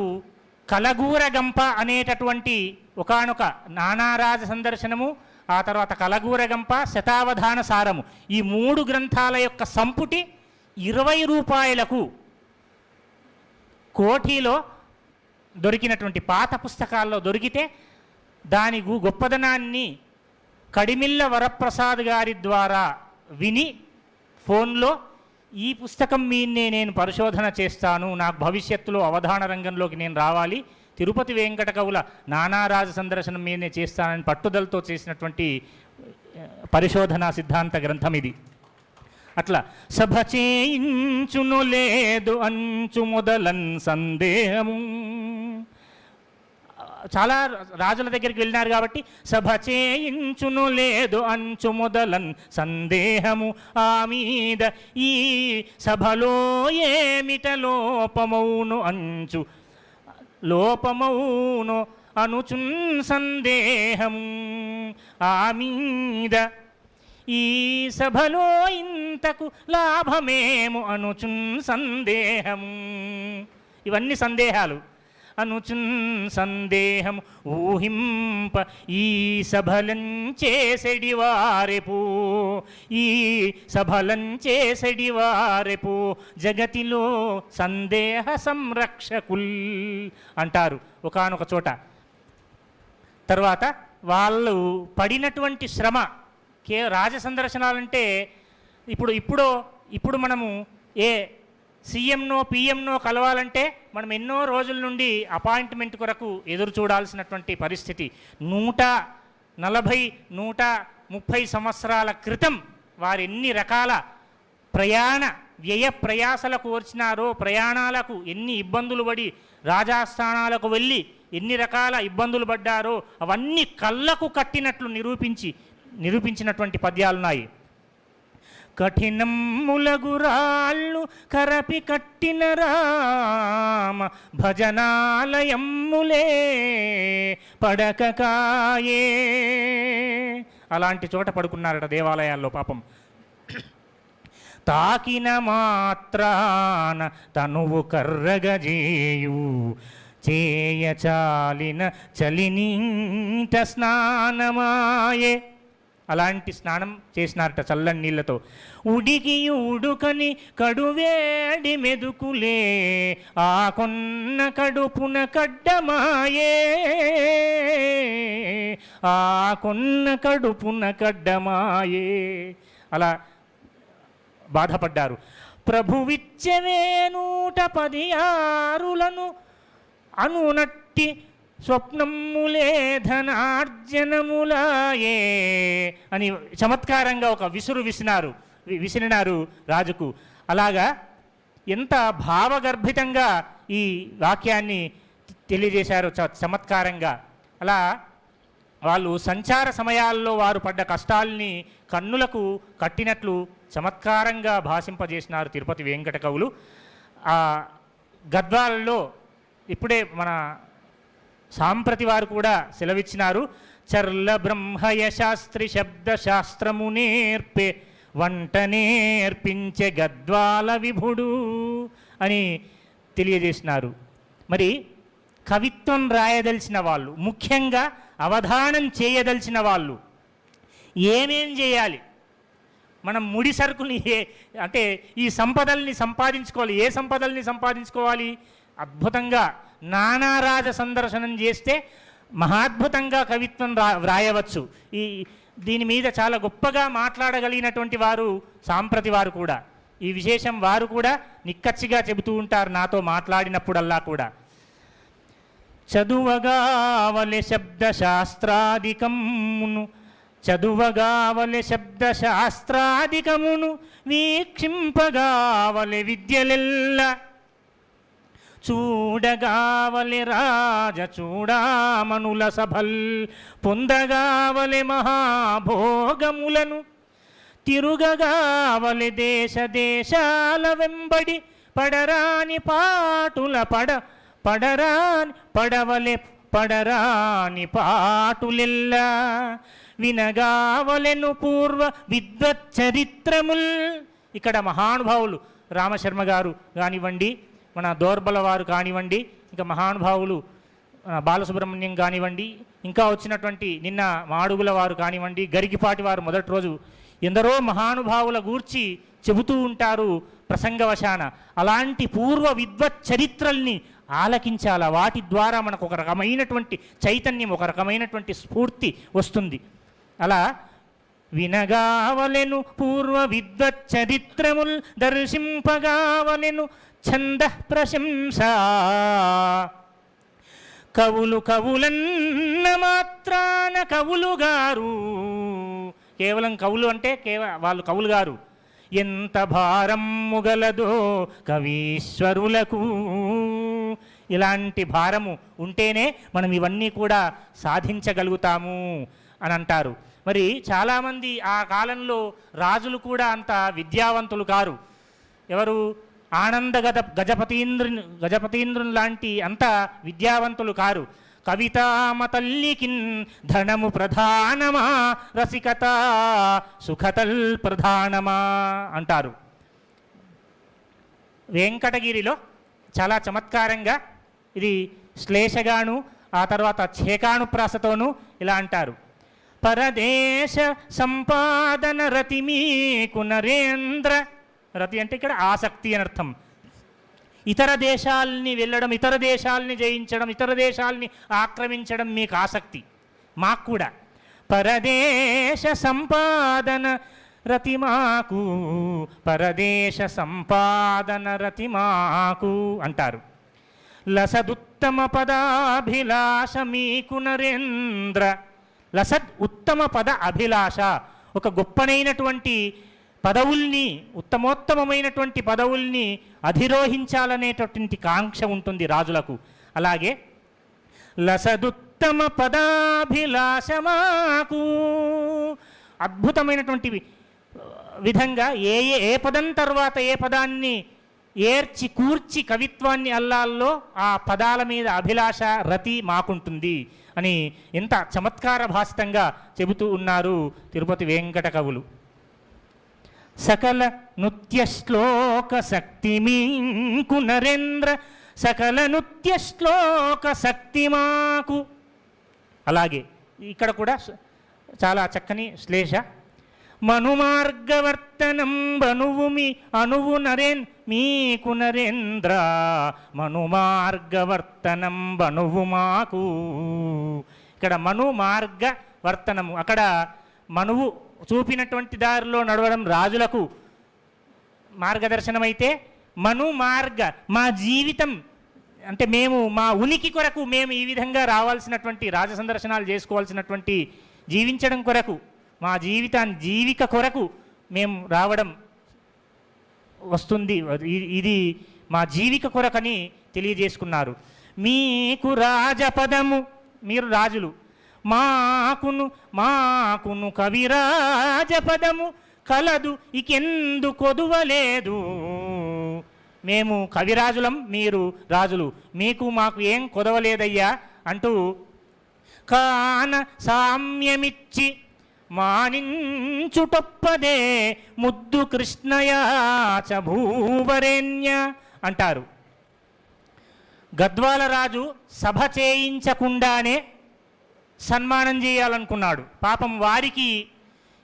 కలగూరగంప అనేటటువంటి ఒకానొక నానారాజ సందర్శనము, ఆ తర్వాత కలగూరగంప, శతావధాన సారము, ఈ 3 గ్రంథాల యొక్క సంపుటి 20 రూపాయలకు కోఠీలో దొరికినటువంటి పాత పుస్తకాల్లో దొరికితే దాని గొప్పదనాన్ని కడిమిళ్ళ వరప్రసాద్ గారి ద్వారా విని ఫోన్లో ఈ పుస్తకం మీదనే నేను పరిశోధన చేస్తాను, నాకు భవిష్యత్తులో అవధాన రంగంలోకి నేను రావాలి, తిరుపతి వెంకట కవుల నానారాజ సందర్శనం మీదనే చేస్తానని పట్టుదలతో చేసినటువంటి పరిశోధనా సిద్ధాంత గ్రంథం ఇది. అట్లా సభ చేయించును లేదు అంచు మొదలన్ సందేహము, చాలా రాజుల దగ్గరికి వెళ్ళినారు కాబట్టి సభ చేయించును లేదు అంచు మొదలన్ సందేహము, ఆ మీద ఈ సభలో ఏమిట లోపమౌను అంచు లోపమౌను అనుచున్ సందేహము, ఆ మీద ఈ సభలో ఇంతకు లాభమేము అనుచున్ సందేహము. ఇవన్నీ సందేహాలు. అనుచున్ సందేహం ఊహింప ఈ సభలంచేసెడివారెపో, ఈ సభలంచేసెడివారెపో జగతిలో సందేహ సంరక్షకుల్ అంటారు ఒకానొక చోట. తర్వాత వాళ్ళు పడినటువంటి శ్రమ, రాజసందర్శనాలంటే ఇప్పుడు మనము సీఎంనో పిఎంనో కలవాలంటే మనం ఎన్నో రోజుల నుండి అపాయింట్మెంట్ కొరకు ఎదురు చూడాల్సినటువంటి పరిస్థితి. 140-130 సంవత్సరాల క్రితం వారు ఎన్ని రకాల వ్యయ ప్రయాసలకు వచ్చినారో, ప్రయాణాలకు ఎన్ని ఇబ్బందులు పడి రాజాస్థానాలకు వెళ్ళి ఎన్ని రకాల ఇబ్బందులు పడ్డారో అవన్నీ కళ్ళకు కట్టినట్లు నిరూపించినటువంటి పద్యాలున్నాయి. కఠినమ్ములగురాళ్ళు కరపి కట్టిన రామ భజనాలయమ్ములే పడకకాయే, అలాంటి చోట పడుకున్నారట దేవాలయాల్లో పాపం. తాకిన మాత్రాన తనువు కర్రగజేయు చేయచాలిన చలినీట స్నానమాయే, అలాంటి స్నానం చేసినారట చల్లని నీళ్లతో. ఉడికి ఉడుకని కడువేడి మెదుకులే ఆ కొన్న కడుపున కడ్డమాయే, ఆ కొన్న కడుపున కడ్డమాయే, అలా బాధపడ్డారు. ప్రభువిచ్చవే 116 అనునట్టి స్వప్నములే ధనార్జనములాయే అని చమత్కారంగా ఒక విసిరినారు రాజుకు. అలాగా ఎంత భావగర్భితంగా ఈ వాక్యాన్ని తెలియజేశారు చమత్కారంగా. అలా వాళ్ళు సంచార సమయాల్లో వారు పడ్డ కష్టాల్ని కన్నులకు కట్టినట్లు చమత్కారంగా భాషింపజేసినారు తిరుపతి వెంకట కవులు. గద్వాలలో ఇప్పుడే మన సాంప్రతి వారు కూడా సెలవిచ్చినారు. చర్ల బ్రహ్మయ శాస్త్రి శబ్ద శాస్త్రము నేర్పే వంట నేర్పించే గద్వాల విభుడు అని తెలియజేసినారు. మరి కవిత్వం రాయదలిచిన వాళ్ళు, ముఖ్యంగా అవధానం చేయదలిచిన వాళ్ళు ఏమేం చేయాలి? మనం ముడి సరుకుని అంటే ఈ సంపదల్ని సంపాదించుకోవాలి. ఏ సంపదల్ని సంపాదించుకోవాలి? అద్భుతంగా నానారాజ సందర్శనం చేస్తే మహాద్భుతంగా కవిత్వం వ్రాయవచ్చు. దీని మీద చాలా గొప్పగా మాట్లాడగలిగినటువంటి వారు సాంప్రతి వారు కూడా. ఈ విశేషం వారు కూడా నిక్కచ్చిగా చెబుతూ ఉంటారు నాతో మాట్లాడినప్పుడల్లా కూడా. చదువగావలె శబ్దశాస్త్రాదికమును, చదువగావలె శబ్దశాస్త్రాదికమును, వీక్షింపగావలె విద్యలెల్ల, చూడగావలె రాజ చూడామనుల సభల్, పొందగావలె మహాభోగములను, తిరుగగావలె దేశ దేశాల వెంబడి, పడరాని పాటుల పడరాని పాటులెల్లా, వినగావలెను పూర్వ విద్వచ్చరిత్రముల్. ఇక్కడ మహానుభావులు రామశర్మ గారు కానివ్వండి, మన దోర్బల వారు కానివ్వండి, ఇంకా మహానుభావులు బాలసుబ్రహ్మణ్యం కానివ్వండి, ఇంకా వచ్చినటువంటి నిన్న మాడుగుల వారు కానివ్వండి, గరికిపాటి వారు మొదటి రోజు ఎందరో మహానుభావుల గూర్చి చెబుతూ ఉంటారు ప్రసంగవశాన. అలాంటి పూర్వ విద్వత్ చరిత్రల్ని ఆలకించాల. వాటి ద్వారా మనకు ఒక రకమైనటువంటి చైతన్యం, ఒక రకమైనటువంటి స్ఫూర్తి వస్తుంది. అలా వినగావలెను పూర్వ విద్వత్ చరిత్రముల్, దర్శింపగావలెను ఛంద ప్రశంస, కవులు కవులన్న మాత్రాన కవులు గారు. కేవలం కవులు అంటే వాళ్ళు కవులు గారు. ఎంత భారం ముగలదో కవీశ్వరులకు. ఇలాంటి భారము ఉంటేనే మనం ఇవన్నీ కూడా సాధించగలుగుతాము అని అంటారు. మరి చాలామంది ఆ కాలంలో రాజులు కూడా అంత విద్యావంతులు కారు. ఎవరు? ఆనంద గజపతీంద్రుని లాంటి అంత విద్యావంతులు కారు. కవితామ తల్లికిన్ ధనము ప్రధానమా, రసికత సుఖతల్ ప్రధానమా అంటారు. వెంకటగిరిలో చాలా చమత్కారంగా ఇది శ్లేషగాను ఆ తర్వాత ఛేకానుప్రాసతోనూ ఇలా అంటారు. పరదేశ సంపాదన రతి మీకు నరేంద్ర. రతి అంటే ఇక్కడ ఆసక్తి అని అర్థం. ఇతర దేశాలని వెళ్ళడం, ఇతర దేశాలని జయించడం, ఇతర దేశాలని ఆక్రమించడం మీకు ఆసక్తి, మాకు కూడా. పరదేశ సంపాదన రతి మాకు, పరదేశ సంపాదన రతి మాకు అంటారు. లసదుత్తమ పదాభిలాష మీకు నరేంద్ర. లసద్ ఉత్తమ పద అభిలాష, ఒక గొప్పనైనటువంటి పదవుల్ని, ఉత్తమోత్తమైనటువంటి పదవుల్ని అధిరోహించాలనేటటువంటి కాంక్ష ఉంటుంది రాజులకు. అలాగే లసదుత్తమ పదాభిలాష మాకు, అద్భుతమైనటువంటి విధంగా ఏ పదం తర్వాత ఏ పదాన్ని ఏర్చి కూర్చి కవిత్వాన్ని అల్లాల్లో ఆ పదాల మీద అభిలాష రతి మాకుంటుంది అని ఎంత చమత్కార భాసితంగా చెబుతూ ఉన్నారు తిరుపతి వెంకట కవులు. సకల నృత్య శ్లోక శక్తి మీకు నరేంద్ర, సకల నృత్య శ్లోక శక్తి మాకు. అలాగే ఇక్కడ కూడా చాలా చక్కని శ్లేష. మనుమార్గవర్తనం బనువు మీ అనువు నరేన్ మీకు నరేంద్ర, మనుమార్గవర్తనం బనువు మాకు. ఇక్కడ మనుమార్గ వర్తనము, అక్కడ మనువు చూపినటువంటి దారిలో నడవడం రాజులకు మార్గదర్శనమైతే, మార్గ మా జీవితం అంటే మేము మా ఉనికి కొరకు మేము ఈ విధంగా రావాల్సినటువంటి రాజ సందర్శనాలు చేసుకోవాల్సినటువంటి జీవించడం కొరకు, మా జీవిక కొరకు మేము రావడం వస్తుంది. ఇది మా జీవిక కొరకని తెలియజేసుకున్నారు. మీకు రాజపదము, మీరు రాజులు, మాకును కవిరాజపదము కలదు ఇకెందు కొదువలేదు. మేము కవిరాజులం, మీరు రాజులు, మీకు మాకు ఏం కొదవలేదయ్యా అంటూ కాన సామ్యమిచ్చి మానించుటొప్పదే ముద్దు కృష్ణయాచ భూవరేణ్య అంటారు. గద్వాల రాజు సభ చేయించకుండానే సన్మానం చేయాలనుకున్నాడు. పాపం వారికి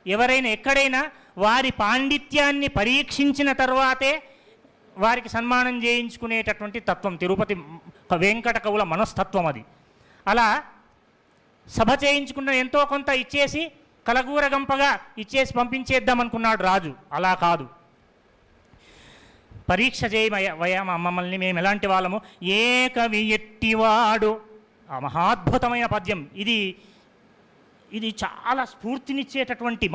ఎవరైనా ఎక్కడైనా వారి పాండిత్యాన్ని పరీక్షించిన తర్వాతే వారికి సన్మానం చేయించుకునేటటువంటి తత్వం తిరుపతి వెంకట కవుల మనస్తత్వం అది. అలా సభ చేయించుకున్న ఎంతో కొంత ఇచ్చేసి కలగూర గంపగా ఇచ్చేసి పంపించేద్దామనుకున్నాడు రాజు. అలా కాదు, పరీక్ష చేయమయ్యా మమ్మల్ని, మేము ఎలాంటి వాళ్ళము. ఏ కవి ఎట్టివాడు, ఆ మహాద్భుతమైన పద్యం ఇది. ఇది చాలా స్ఫూర్తినిచ్చేటటువంటి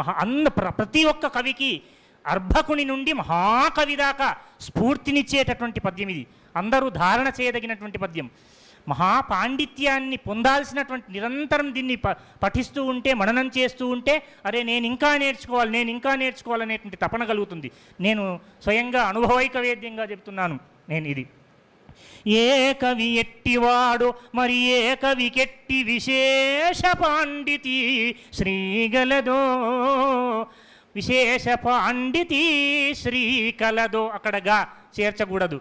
ప్రతి ఒక్క కవికి అర్భకుని నుండి మహాకవి దాకా స్ఫూర్తినిచ్చేటటువంటి పద్యం ఇది. అందరూ ధారణ చేయదగినటువంటి పద్యం. మహాపాండిత్యాన్ని పొందాల్సినటువంటి, నిరంతరం దీన్ని పఠిస్తూ ఉంటే, మననం చేస్తూ ఉంటే, అరే నేను ఇంకా నేర్చుకోవాలనేటువంటి తపన కలుగుతుంది. నేను స్వయంగా అనుభవైక వేద్యంగా చెప్తున్నాను నేను ఇది. ఏ కవి ఎట్టివాడు మరి ఏ కవికెట్టి విశేష పాండితి శ్రీగలదో, విశేష పాండితి శ్రీకలదో, అక్కడగా చేర్చకూడదు.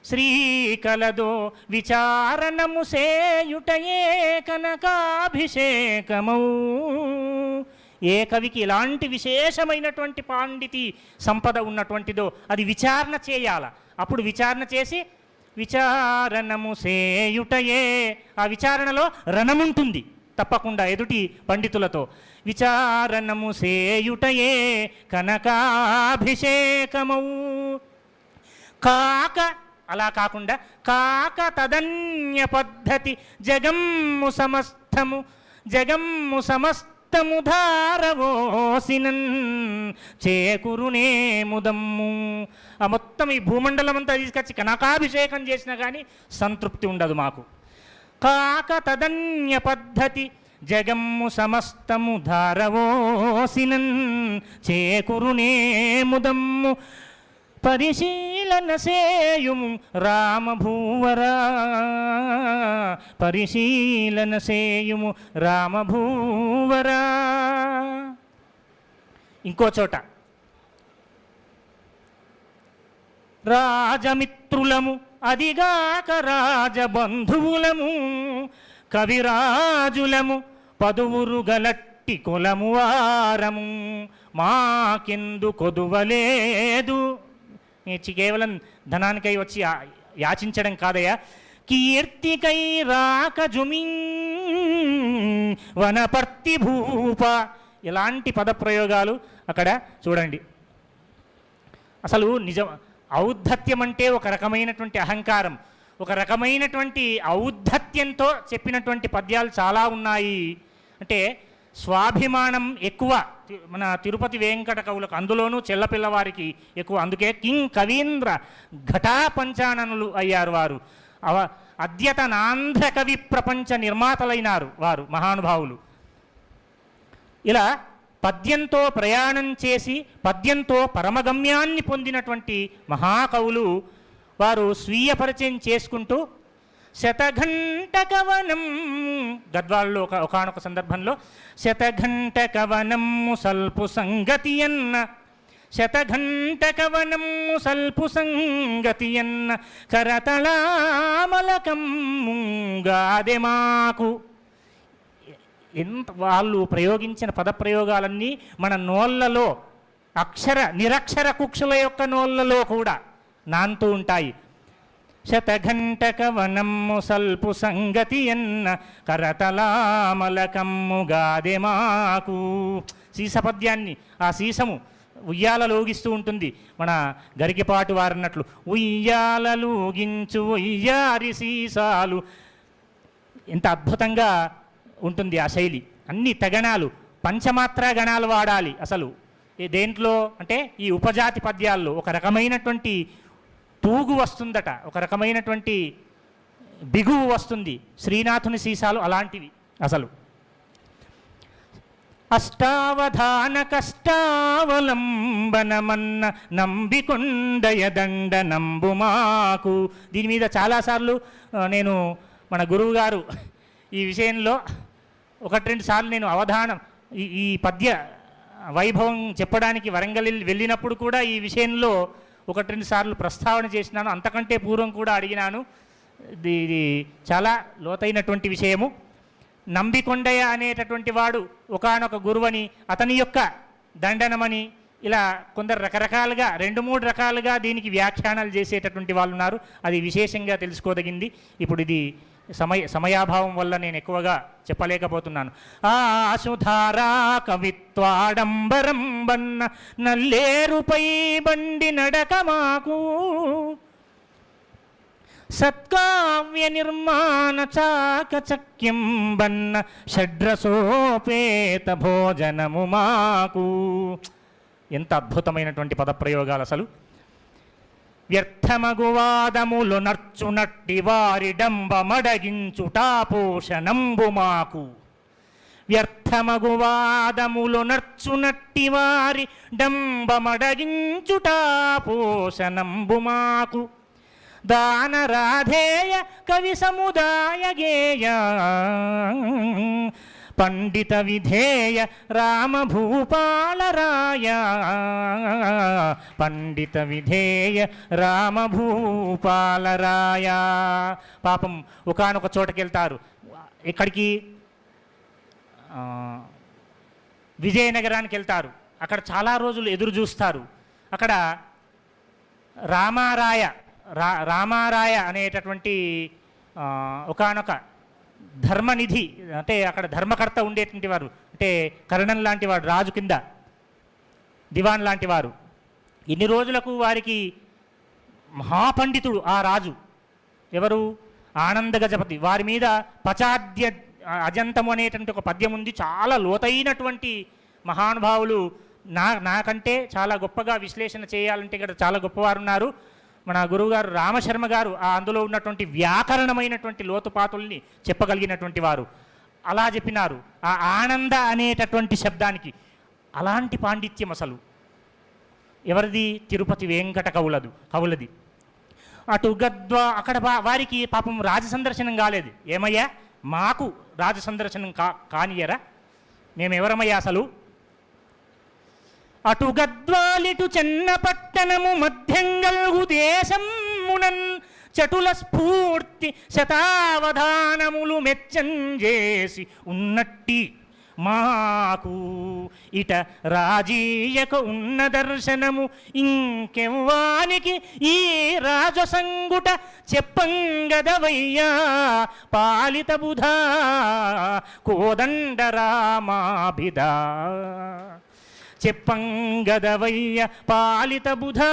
శ్రీకలదో విచారణము సేయుటయే కనకాభిషేకమౌ. ఏ కవికి ఇలాంటి విశేషమైనటువంటి పాండితి సంపద ఉన్నటువంటిదో అది విచారణ చేయాల. అప్పుడు విచారణ చేసి విచారణము సేయుటయే, ఆ విచారణలో రణముంటుంది తప్పకుండా ఎదుటి పండితులతో. విచారణము సేయుటయే కనకాభిషేకమౌ. కాక, అలా కాకుండా కాక తదన్య పద్ధతి జగమ్ము సమస్తము ధారవోసినన్ చేకురునే ముదమ్ము. ఆ మొత్తం ఈ భూమండలం అంతా తీసుకొచ్చి కనకాభిషేకం చేసినా కానీ సంతృప్తి ఉండదు మాకు. కాక తదన్య పద్ధతి జగమ్ము సమస్తము ధారవోసినన్ చేకురునే ముదమ్ము. పరిశీలన సేయుము రామభూవరా, పరిశీలన సేయుము రామభూవరా. ఇంకో చోట రాజమిత్రులము అదిగాక రాజబంధువులము కవిరాజులము పదువురు గలట్టి కులము వారము మాకెందు కొదువలేదు. కేవలం ధనానికై వచ్చి యాచించడం కాదయ్యా. కీర్తికై రాక జుమి వనపర్తి భూప. ఇలాంటి పదప్రయోగాలు అక్కడ చూడండి. అసలు నిజం ఔద్ధత్యం అంటే ఒక రకమైనటువంటి అహంకారం, ఒక రకమైనటువంటి ఔద్ధత్యంతో చెప్పినటువంటి పద్యాలు చాలా ఉన్నాయి. అంటే స్వాభిమానం ఎక్కువ మన తిరుపతి వెంకట కవులకు, అందులోనూ చెల్లపిల్లవారికి ఎక్కువ. అందుకే కింగ్ కవీంద్ర ఘటా పంచాననులు అయ్యారు వారు. అద్యతనాంధ్ర కవి ప్రపంచ నిర్మాతలైనారు వారు మహానుభావులు. ఇలా పద్యంతో ప్రయాణం చేసి పద్యంతో పరమగమ్యాన్ని పొందినటువంటి మహాకవులు వారు స్వీయ పరిచయం చేసుకుంటూ శతఘంట కవనం, గద్వాల్లో ఒకనొక సందర్భంలో శతఘంట కవనము సల్పు సంగతి అన్న, శతఘంట కవనము సల్పు సంగతి అన్న కరతళామలకమ్ముగాదె మాకు. ఎంత వాళ్ళు ప్రయోగించిన పదప్రయోగాలన్నీ మన నోళ్లలో నిరక్షర కుక్షుల యొక్క నోళ్లలో కూడా నాంతూ ఉంటాయి. శతఘంట కవనము సల్పు సంగతి అన్న కరతలామలకమ్ముగాదె మాకు. సీసపద్యాన్ని, ఆ సీసము ఉయ్యాలలోగిస్తూ ఉంటుంది. మన గరికిపాటు వారన్నట్లు ఉయ్యాలలోగించు ఉయ్యారి సీసాలు. ఎంత అద్భుతంగా ఉంటుంది ఆ శైలి. అన్ని తగణాలు, పంచమాత్రా గణాలు వాడాలి. అసలు దేంట్లో అంటే ఈ ఉపజాతి పద్యాల్లో ఒక రకమైనటువంటి తూగు వస్తుందట, ఒక రకమైనటువంటి బిగువు వస్తుంది. శ్రీనాథుని సీసాలు అలాంటివి. అసలు అష్టావధాన కష్టావలంబనమన్న నంబికొండయ దండ నంబు మాకు. దీని మీద చాలాసార్లు నేను మన గురువు గారు ఈ విషయంలో 1-2 సార్లు నేను అవధానం ఈ పద్య వైభవం చెప్పడానికి వరంగల్ వెళ్ళినప్పుడు కూడా ఈ విషయంలో 1-2 సార్లు ప్రస్తావన చేసినాను. అంతకంటే పూర్వం కూడా అడిగినాను. ఇది చాలా లోతైనటువంటి విషయము. నంబికొండయ్య అనేటటువంటి వాడు ఒకానొక గురువని, అతని యొక్క దండనమని, ఇలా కొందరు రకరకాలుగా 2-3 రకాలుగా దీనికి వ్యాఖ్యానాలు చేసేటటువంటి వాళ్ళు ఉన్నారు. అది విశేషంగా తెలుసుకోదగింది. ఇప్పుడు ఇది సమయాభావం వల్ల నేను ఎక్కువగా చెప్పలేకపోతున్నాను. ఆశుధారా కవిత్వాడంబరం బన్న నల్లేరుపై బండి నడక మాకు, సత్కావ్య నిర్మాణ చాకచక్యం బన్న షడ్రసోపేత భోజనము మాకు. ఎంత అద్భుతమైనటువంటి పదప్రయోగాలు అసలు. వ్యర్థమగువాదములు నర్చునట్టి వారి డంబమడగించుటాపోషణంబు మాకు, వ్యర్థమగువాదములు నర్చునట్టి వారి డంబమడగించుటాపోషణంబు మాకు, దానరాధేయ కవి సముదాయ గేయ పండిత విధేయ రామభూపాలరాయ, పండిత విధేయ రామభూపాలరాయ. పాపం ఒకానొక చోటకి వెళ్తారు. ఎక్కడికి? విజయనగరానికి వెళ్తారు. అక్కడ చాలా రోజులు ఎదురు చూస్తారు. అక్కడ రామారాయ అనేటటువంటి ఒకానొక ధర్మనిధి, అంటే అక్కడ ధర్మకర్త ఉండేటువంటి వారు, అంటే కర్ణన్ లాంటి వాడు, రాజు కింద దివాన్ లాంటి వారు. ఇన్ని రోజులకు వారికి మహాపండితుడు ఆ రాజు. ఎవరు? ఆనంద గజపతి. వారి మీద పచాద్య అజంతము అనేటువంటి ఒక పద్యం ఉంది. చాలా లోతైనటువంటి మహానుభావులు. నాకంటే చాలా గొప్పగా విశ్లేషణ చేయాలంటే ఇక్కడ చాలా గొప్పవారు ఉన్నారు. మన గురువుగారు రామశర్మ గారు అందులో ఉన్నటువంటి వ్యాకరణమైనటువంటి లోతుపాతుల్ని చెప్పగలిగినటువంటి వారు. అలా చెప్పినారు. ఆ ఆనంద అనేటటువంటి శబ్దానికి అలాంటి పాండిత్యం అసలు ఎవరిది? తిరుపతి వెంకట కవులది. అటు అక్కడ వారికి పాపం రాజసందర్శనం కాలేదు. ఏమయ్యా, మాకు రాజసందర్శనం కానియరా? మేమెవరమయ్యా అసలు? అటు గద్వాలిటు చెన్నపట్టణము మధ్యంగల్గు దేశమునన్ చటుల స్ఫూర్తి శతావధానములు మెచ్చంజేసి ఉన్నట్టి మాకు ఇట రాజీయక ఉన్న దర్శనము ఇంకెవ్వానికి ఈ రాజసంగుట చెప్పంగదవయ్యా పాలిత బుధా కోదండరామాభిదా, చెప్పంగదవయ్య పాలిత బుధా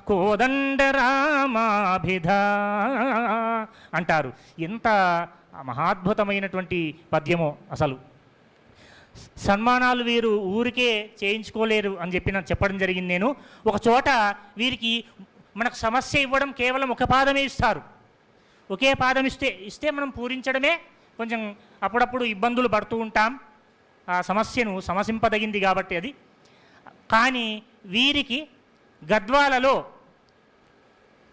కోదండరామాభిధా అంటారు. ఎంత మహాద్భుతమైనటువంటి పద్యమో అసలు. సన్మానాలు వీరు ఊరికే చేయించుకోలేరు అని చెప్పడం జరిగింది. నేను ఒక చోట వీరికి మనకు సమస్య ఇవ్వడం కేవలం ఒక పాదమే ఇస్తారు. ఒకే పాదం ఇస్తే మనం పూరించడమే కొంచెం అప్పుడప్పుడు ఇబ్బందులు పడుతూ ఉంటాం. ఆ సమస్యను సమసింపదగింది కాబట్టి అది. కానీ వీరికి గద్వాలలో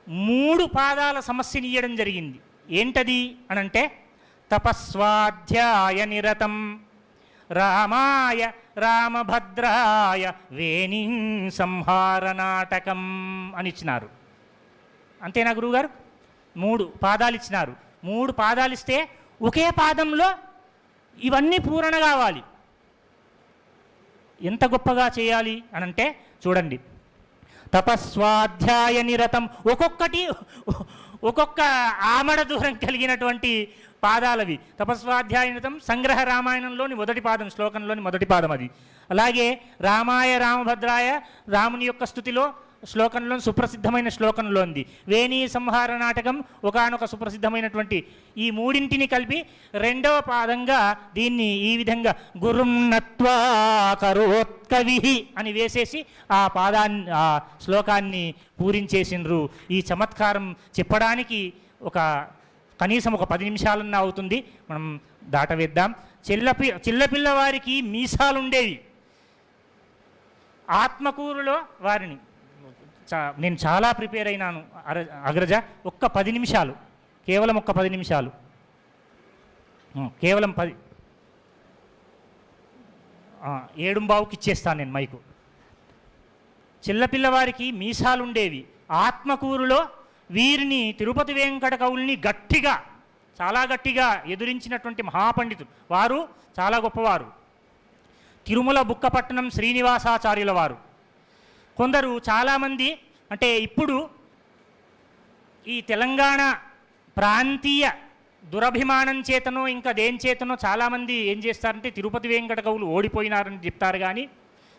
3 పాదాల సమస్యని ఇవ్వడం జరిగింది. ఏంటది అనంటే, తపస్వాధ్యాయ నిరతం రామాయ రామభద్రాయ వేణీ సంహార నాటకం అని ఇచ్చినారు. అంతేనా గురువుగారు? 3 పాదాలు ఇచ్చినారు. 3 పాదాలు ఇస్తే ఒకే పాదంలో ఇవన్నీ పూరణ కావాలి. ఎంత గొప్పగా చేయాలి అనంటే చూడండి, తపస్వాధ్యాయ నిరతం, ఒక్కొక్క ఆమడ దూరం కలిగినటువంటి పాదాలవి. తపస్వాధ్యాయ నిరతం సంగ్రహ రామాయణంలోని మొదటి పాదం, శ్లోకంలోని మొదటి పాదం అది. అలాగే రామాయ రామభద్రాయ రాముని యొక్క స్థుతిలో శ్లోకంలో సుప్రసిద్ధమైన శ్లోకంలో ఉంది. వేణీ సంహార నాటకం ఒకానొక సుప్రసిద్ధమైనటువంటి ఈ 3ంటిని కలిపి 2వ పాదంగా దీన్ని ఈ విధంగా గురున్నత్వా కరోత్కవి అని వేసేసి ఆ శ్లోకాన్ని పూరించేసిండ్రు. ఈ చమత్కారం చెప్పడానికి కనీసం ఒక 10 నిమిషాలన్నా అవుతుంది. మనం దాటవేద్దాం. చిల్లపిల్లవారికి మీసాలుండేవి. ఆత్మకూరులో వారిని నేను చాలా ప్రిపేర్ అయినాను అగ్రజ. ఒక్క 10 నిమిషాలు, కేవలం 10 నిమిషాలు, కేవలం 10, 7:15కి ఇచ్చేస్తాను నేను మైకు. చిల్లపిల్లవారికి మీసాలుండేవి. ఆత్మకూరులో వీరిని తిరుపతి వెంకట కవుల్ని గట్టిగా, చాలా గట్టిగా ఎదురించినటువంటి మహాపండితులు వారు, చాలా గొప్పవారు. తిరుమల బుక్కపట్నం శ్రీనివాసాచార్యుల వారు. కొందరు చాలామంది అంటే ఇప్పుడు ఈ తెలంగాణ ప్రాంతీయ దురభిమానం చేతనో ఇంకా దేని చేతనో చాలామంది ఏం చేస్తారంటే తిరుపతి వెంకట కవులు ఓడిపోయినారని చెప్తారు, కానీ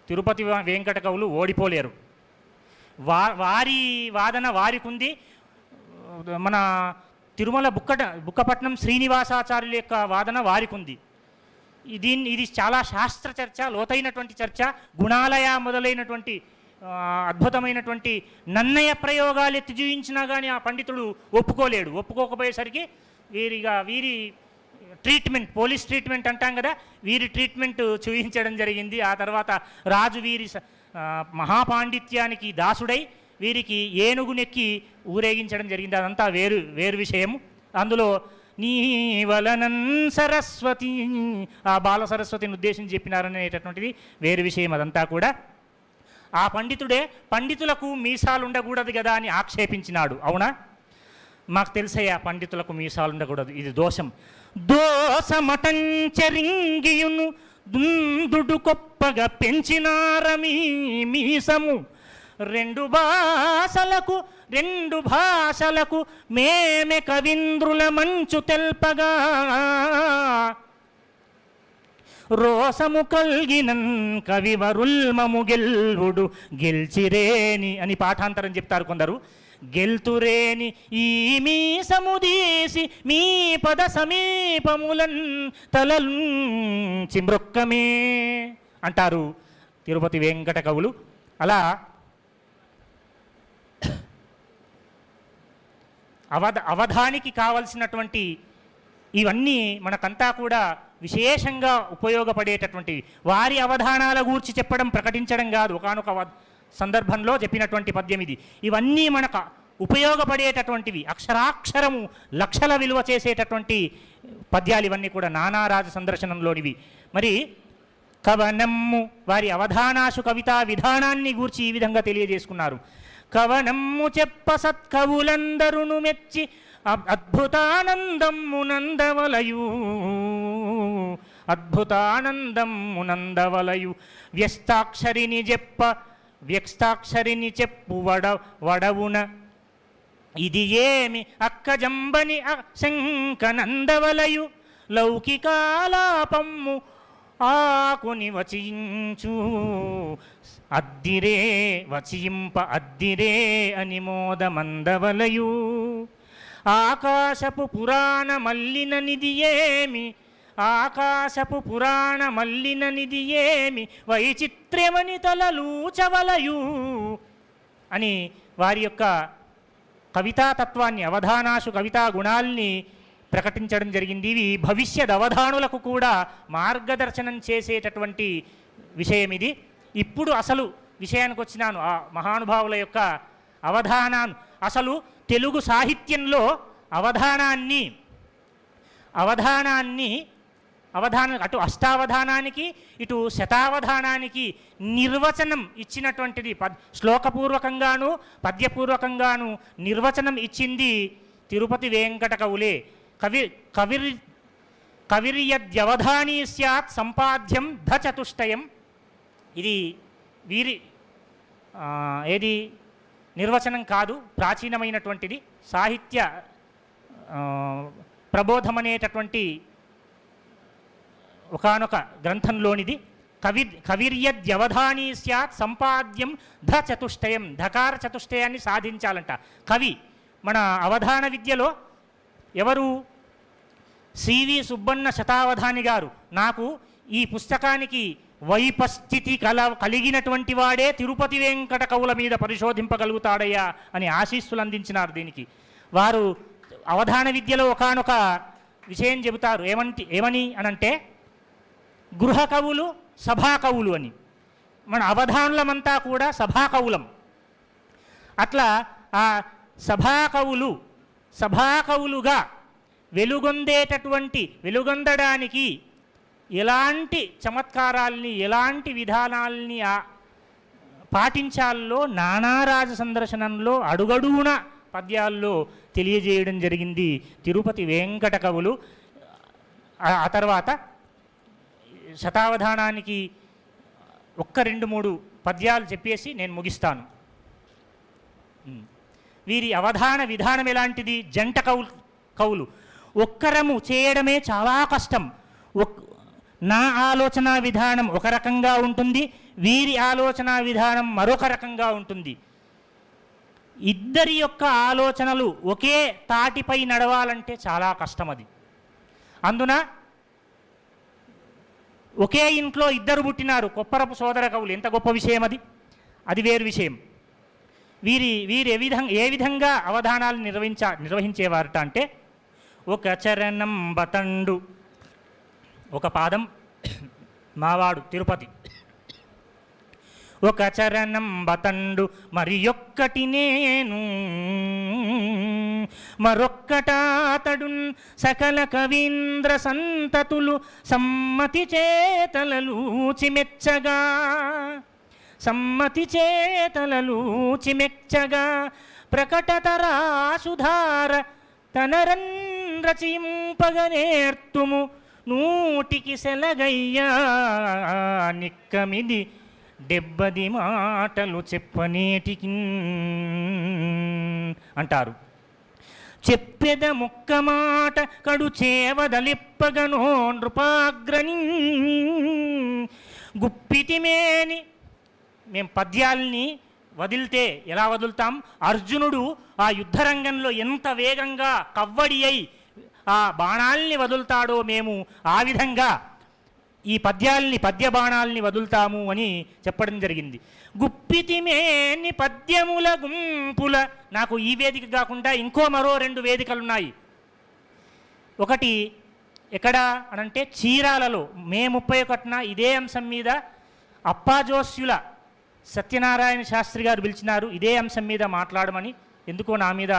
తిరుపతి వెంకట కవులు ఓడిపోలేరు. వారి వాదన వారికి ఉంది. మన తిరుమల బుక్కపట్నం శ్రీనివాసాచార్యుల యొక్క వాదన వారికి ఉంది. ఇది చాలా శాస్త్ర చర్చ, లోతైనటువంటి చర్చ. గుణాలయ మొదలైనటువంటి అద్భుతమైనటువంటి నన్నయ ప్రయోగాలు ఎత్తి చూయించినా కానీ ఆ పండితుడు ఒప్పుకోలేడు. ఒప్పుకోకపోయేసరికి వీరి ట్రీట్మెంట్, పోలీస్ ట్రీట్మెంట్ అంటాం కదా, వీరి ట్రీట్మెంట్ చూయించడం జరిగింది. ఆ తర్వాత రాజు వీరి మహాపాండిత్యానికి దాసుడై వీరికి ఏనుగునెక్కి ఊరేగించడం జరిగింది. అదంతా వేరు విషయం. అందులో నీ వలనన్ సరస్వతి, ఆ బాల సరస్వతిని ఉద్దేశించి చెప్పినారనేటటువంటిది వేరు విషయం. అదంతా కూడా ఆ పండితుడే పండితులకు మీసాలు ఉండకూడదు కదా అని ఆక్షేపించినాడు. అవునా? మాకు తెలిసే పండితులకు మీసాలు ఉండకూడదు, ఇది దోషం. దోషమటంచరింగియును దుందుడు కొప్పగా పెంచినారమీ మీసము, రెండు భాషలకు మేమె కవింద్రుల మంచు తెల్పగా, రోసము కల్గినన్ కవివరుల్మము గెల్వుడు గెల్చిరేని అని పాఠాంతరం చెప్తారు కొందరు. గెల్తురేని ఈ మీసముదీసి మీ పద సమీపములన్ తలలు చిమ్రొక్కమే అంటారు తిరుపతి వెంకట కవులు. అలా అవధానికి కావలసినటువంటి ఇవన్నీ మనకంతా కూడా విశేషంగా ఉపయోగపడేటటువంటివి. వారి అవధానాల గూర్చి చెప్పడం, ప్రకటించడం కాదు, ఒకానొక సందర్భంలో చెప్పినటువంటి పద్యం ఇది. ఇవన్నీ మనకు ఉపయోగపడేటటువంటివి, అక్షరాక్షరము లక్షల విలువ చేసేటటువంటి పద్యాలు ఇవన్నీ కూడా నానారాజ సందర్శనంలోనివి. మరి కవనమ్ము వారి అవధానాశు కవితా విధానాన్ని గూర్చి ఈ విధంగా తెలియజేసుకున్నారు. కవనమ్ము చెప్ప సత్కవులందరును మెచ్చి అద్భుతానందమ్మునందవలయు, అద్భుతానందమ్మునందవలయు, వ్యక్తాక్షరిని చెప్పు వడవున ఇది ఏమి అక్కజంబని శంకనందవలయు, లౌకికాలాపమ్ము ఆకుని వచించు అద్దిరే వచింప అద్దిరే అని మోదమందవలయు, ఆకాశపు పురాణ మల్లిన నిధి ఏమి, ఆకాశపు పురాణ మల్లిన నిధి ఏమి, వైచిత్ర్యమని తలలూచవలయు అని వారి యొక్క కవితాతత్వాన్ని, అవధానాశు కవితా గుణాల్ని ప్రకటించడం జరిగింది. ఇవి భవిష్యత్ అవధానులకు కూడా మార్గదర్శనం చేసేటటువంటి విషయం ఇది. ఇప్పుడు అసలు విషయానికి వచ్చినాను. ఆ మహానుభావుల యొక్క అసలు తెలుగు సాహిత్యంలో అవధానాన్ని అటు అష్టావధానానికి ఇటు శతావధానానికి నిర్వచనం ఇచ్చినటువంటిది శ్లోకపూర్వకంగాను పద్యపూర్వకంగాను నిర్వచనం ఇచ్చింది తిరుపతి వెంకట కవులే. కవిర్యద్యవధానీ స్యాత్ సంపాద్యం ధచతుష్టయం. ఇది వీరి ఏది నిర్వచనం కాదు, ప్రాచీనమైనటువంటిది. సాహిత్య ప్రబోధం అనేటటువంటి ఒకానొక గ్రంథంలోనిది. కవిర్యద్యవధానీ స్యాత్ సంపాద్యం ధచతుష్టయం. ధకార చతుష్టయాన్ని సాధించాలంట కవి. మన అవధాన విద్యలో ఎవరు? సివి సుబ్బన్న శతావధాని గారు నాకు ఈ పుస్తకానికి వైపస్థితి కలిగినటువంటి వాడే తిరుపతి వెంకట కవుల మీద పరిశోధింపగలుగుతాడయ్యా అని ఆశీస్సులు అందించినారు. దీనికి వారు అవధాన విద్యలో ఒకానొక విషయం చెబుతారు. ఏమని అనంటే గృహ కవులు, సభా కవులు అని. మన అవధానులమంతా కూడా సభా కవులం. అట్లా ఆ సభాకవులుగా వెలుగొందడానికి ఎలాంటి చమత్కారాల్ని, ఎలాంటి విధానాల్ని పాటించాలో నానారాజ సందర్శనంలో అడుగడుగున పద్యాల్లో తెలియజేయడం జరిగింది తిరుపతి వెంకట కవులు. ఆ తర్వాత శతావధానానికి ఒక్క 2-3 పద్యాలు చెప్పేసి నేను ముగిస్తాను. వీరి అవధాన విధానం ఎలాంటిది? జంట కవులు ఒక్కరము చేయడమే చాలా కష్టం. నా ఆలోచన విధానం ఒక రకంగా ఉంటుంది, వీరి ఆలోచన విధానం మరొక రకంగా ఉంటుంది. ఇద్దరి యొక్క ఆలోచనలు ఒకే తాటిపై నడవాలంటే చాలా కష్టం అది. అందున ఒకే ఇంట్లో ఇద్దరు పుట్టినారు, కొప్పరపు సోదర కవులు, ఎంత గొప్ప విషయం అది. అది వేరు విషయం. వీరు ఏ విధంగా అవధానాలు నిర్వహించేవారట అంటే, ఒక చరణం బతండు, ఒక పాదం మావాడు తిరుపతి, ఒక చరణం బతండు మరి ఒక్కటి నేను, మరొక్కటాతడున్ సకల కవీంద్ర సంతతులు సమ్మతి చేతలలూచి మెచ్చగా, సమ్మతి చేతలలూచి మెచ్చగా, ప్రకటతరాసుధార తనరన్ రచింపగనేర్తుము, నూటికి సెలగయ్యా నిక్కమిది 70 మాటలు చెప్పనేటికి అంటారు. చెప్పెద ముక్క మాట కడు చేవదలిప్పగనో నృపాగ్రని గుప్పితిమేని. మేము పద్యాల్ని వదిలితే ఎలా వదులుతాం? అర్జునుడు ఆ యుద్ధరంగంలో ఎంత వేగంగా కవ్వడి అయి ఆ బాణాల్ని వదులుతాడో మేము ఆ విధంగా ఈ పద్య బాణాల్ని వదులుతాము అని చెప్పడం జరిగింది. గుప్పితిమేని పద్యముల గుంపుల. నాకు ఈ వేదిక కాకుండా మరో 2 వేదికలు ఉన్నాయి. ఒకటి ఎక్కడ అనంటే చీరాలలో మే 31న ఇదే అంశం మీద అప్పాజోస్యుల సత్యనారాయణ శాస్త్రి గారు పిలిచినారు ఇదే అంశం మీద మాట్లాడమని. ఎందుకో నా మీద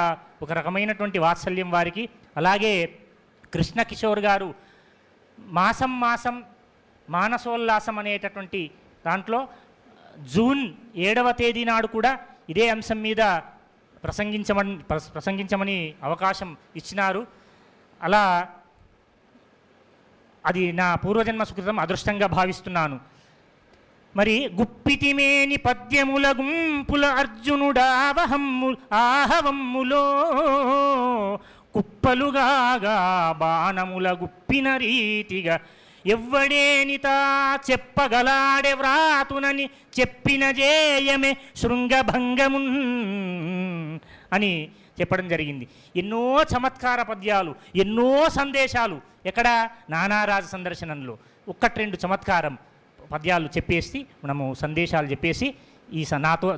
ఒక రకమైనటువంటి వాత్సల్యం వారికి. అలాగే కృష్ణకిషోర్ గారు మాసం మానసోల్లాసం అనేటటువంటి దాంట్లో జూన్ 7వ తేదీ నాడు కూడా ఇదే అంశం మీద ప్రసంగించమని అవకాశం ఇచ్చినారు. అలా అది నా పూర్వజన్మ సుకృతం, అదృష్టంగా భావిస్తున్నాను. మరి గుప్పితిమేని పద్యముల గుంపుల ఆహవమ్ములో కుప్పలుగాగా బాణముల గుప్పిన రీతిగా ఎవ్వడేనితా చెప్పగలాడే వ్రాతునని చెప్పిన జేయమే శృంగభంగమున్ అని చెప్పడం జరిగింది. ఎన్నో చమత్కార పద్యాలు, ఎన్నో సందేశాలు. ఎక్కడ? నానారాజ సందర్శనంలో 1-2 చమత్కారం పద్యాలు చెప్పేసి మనము సందేశాలు చెప్పేసి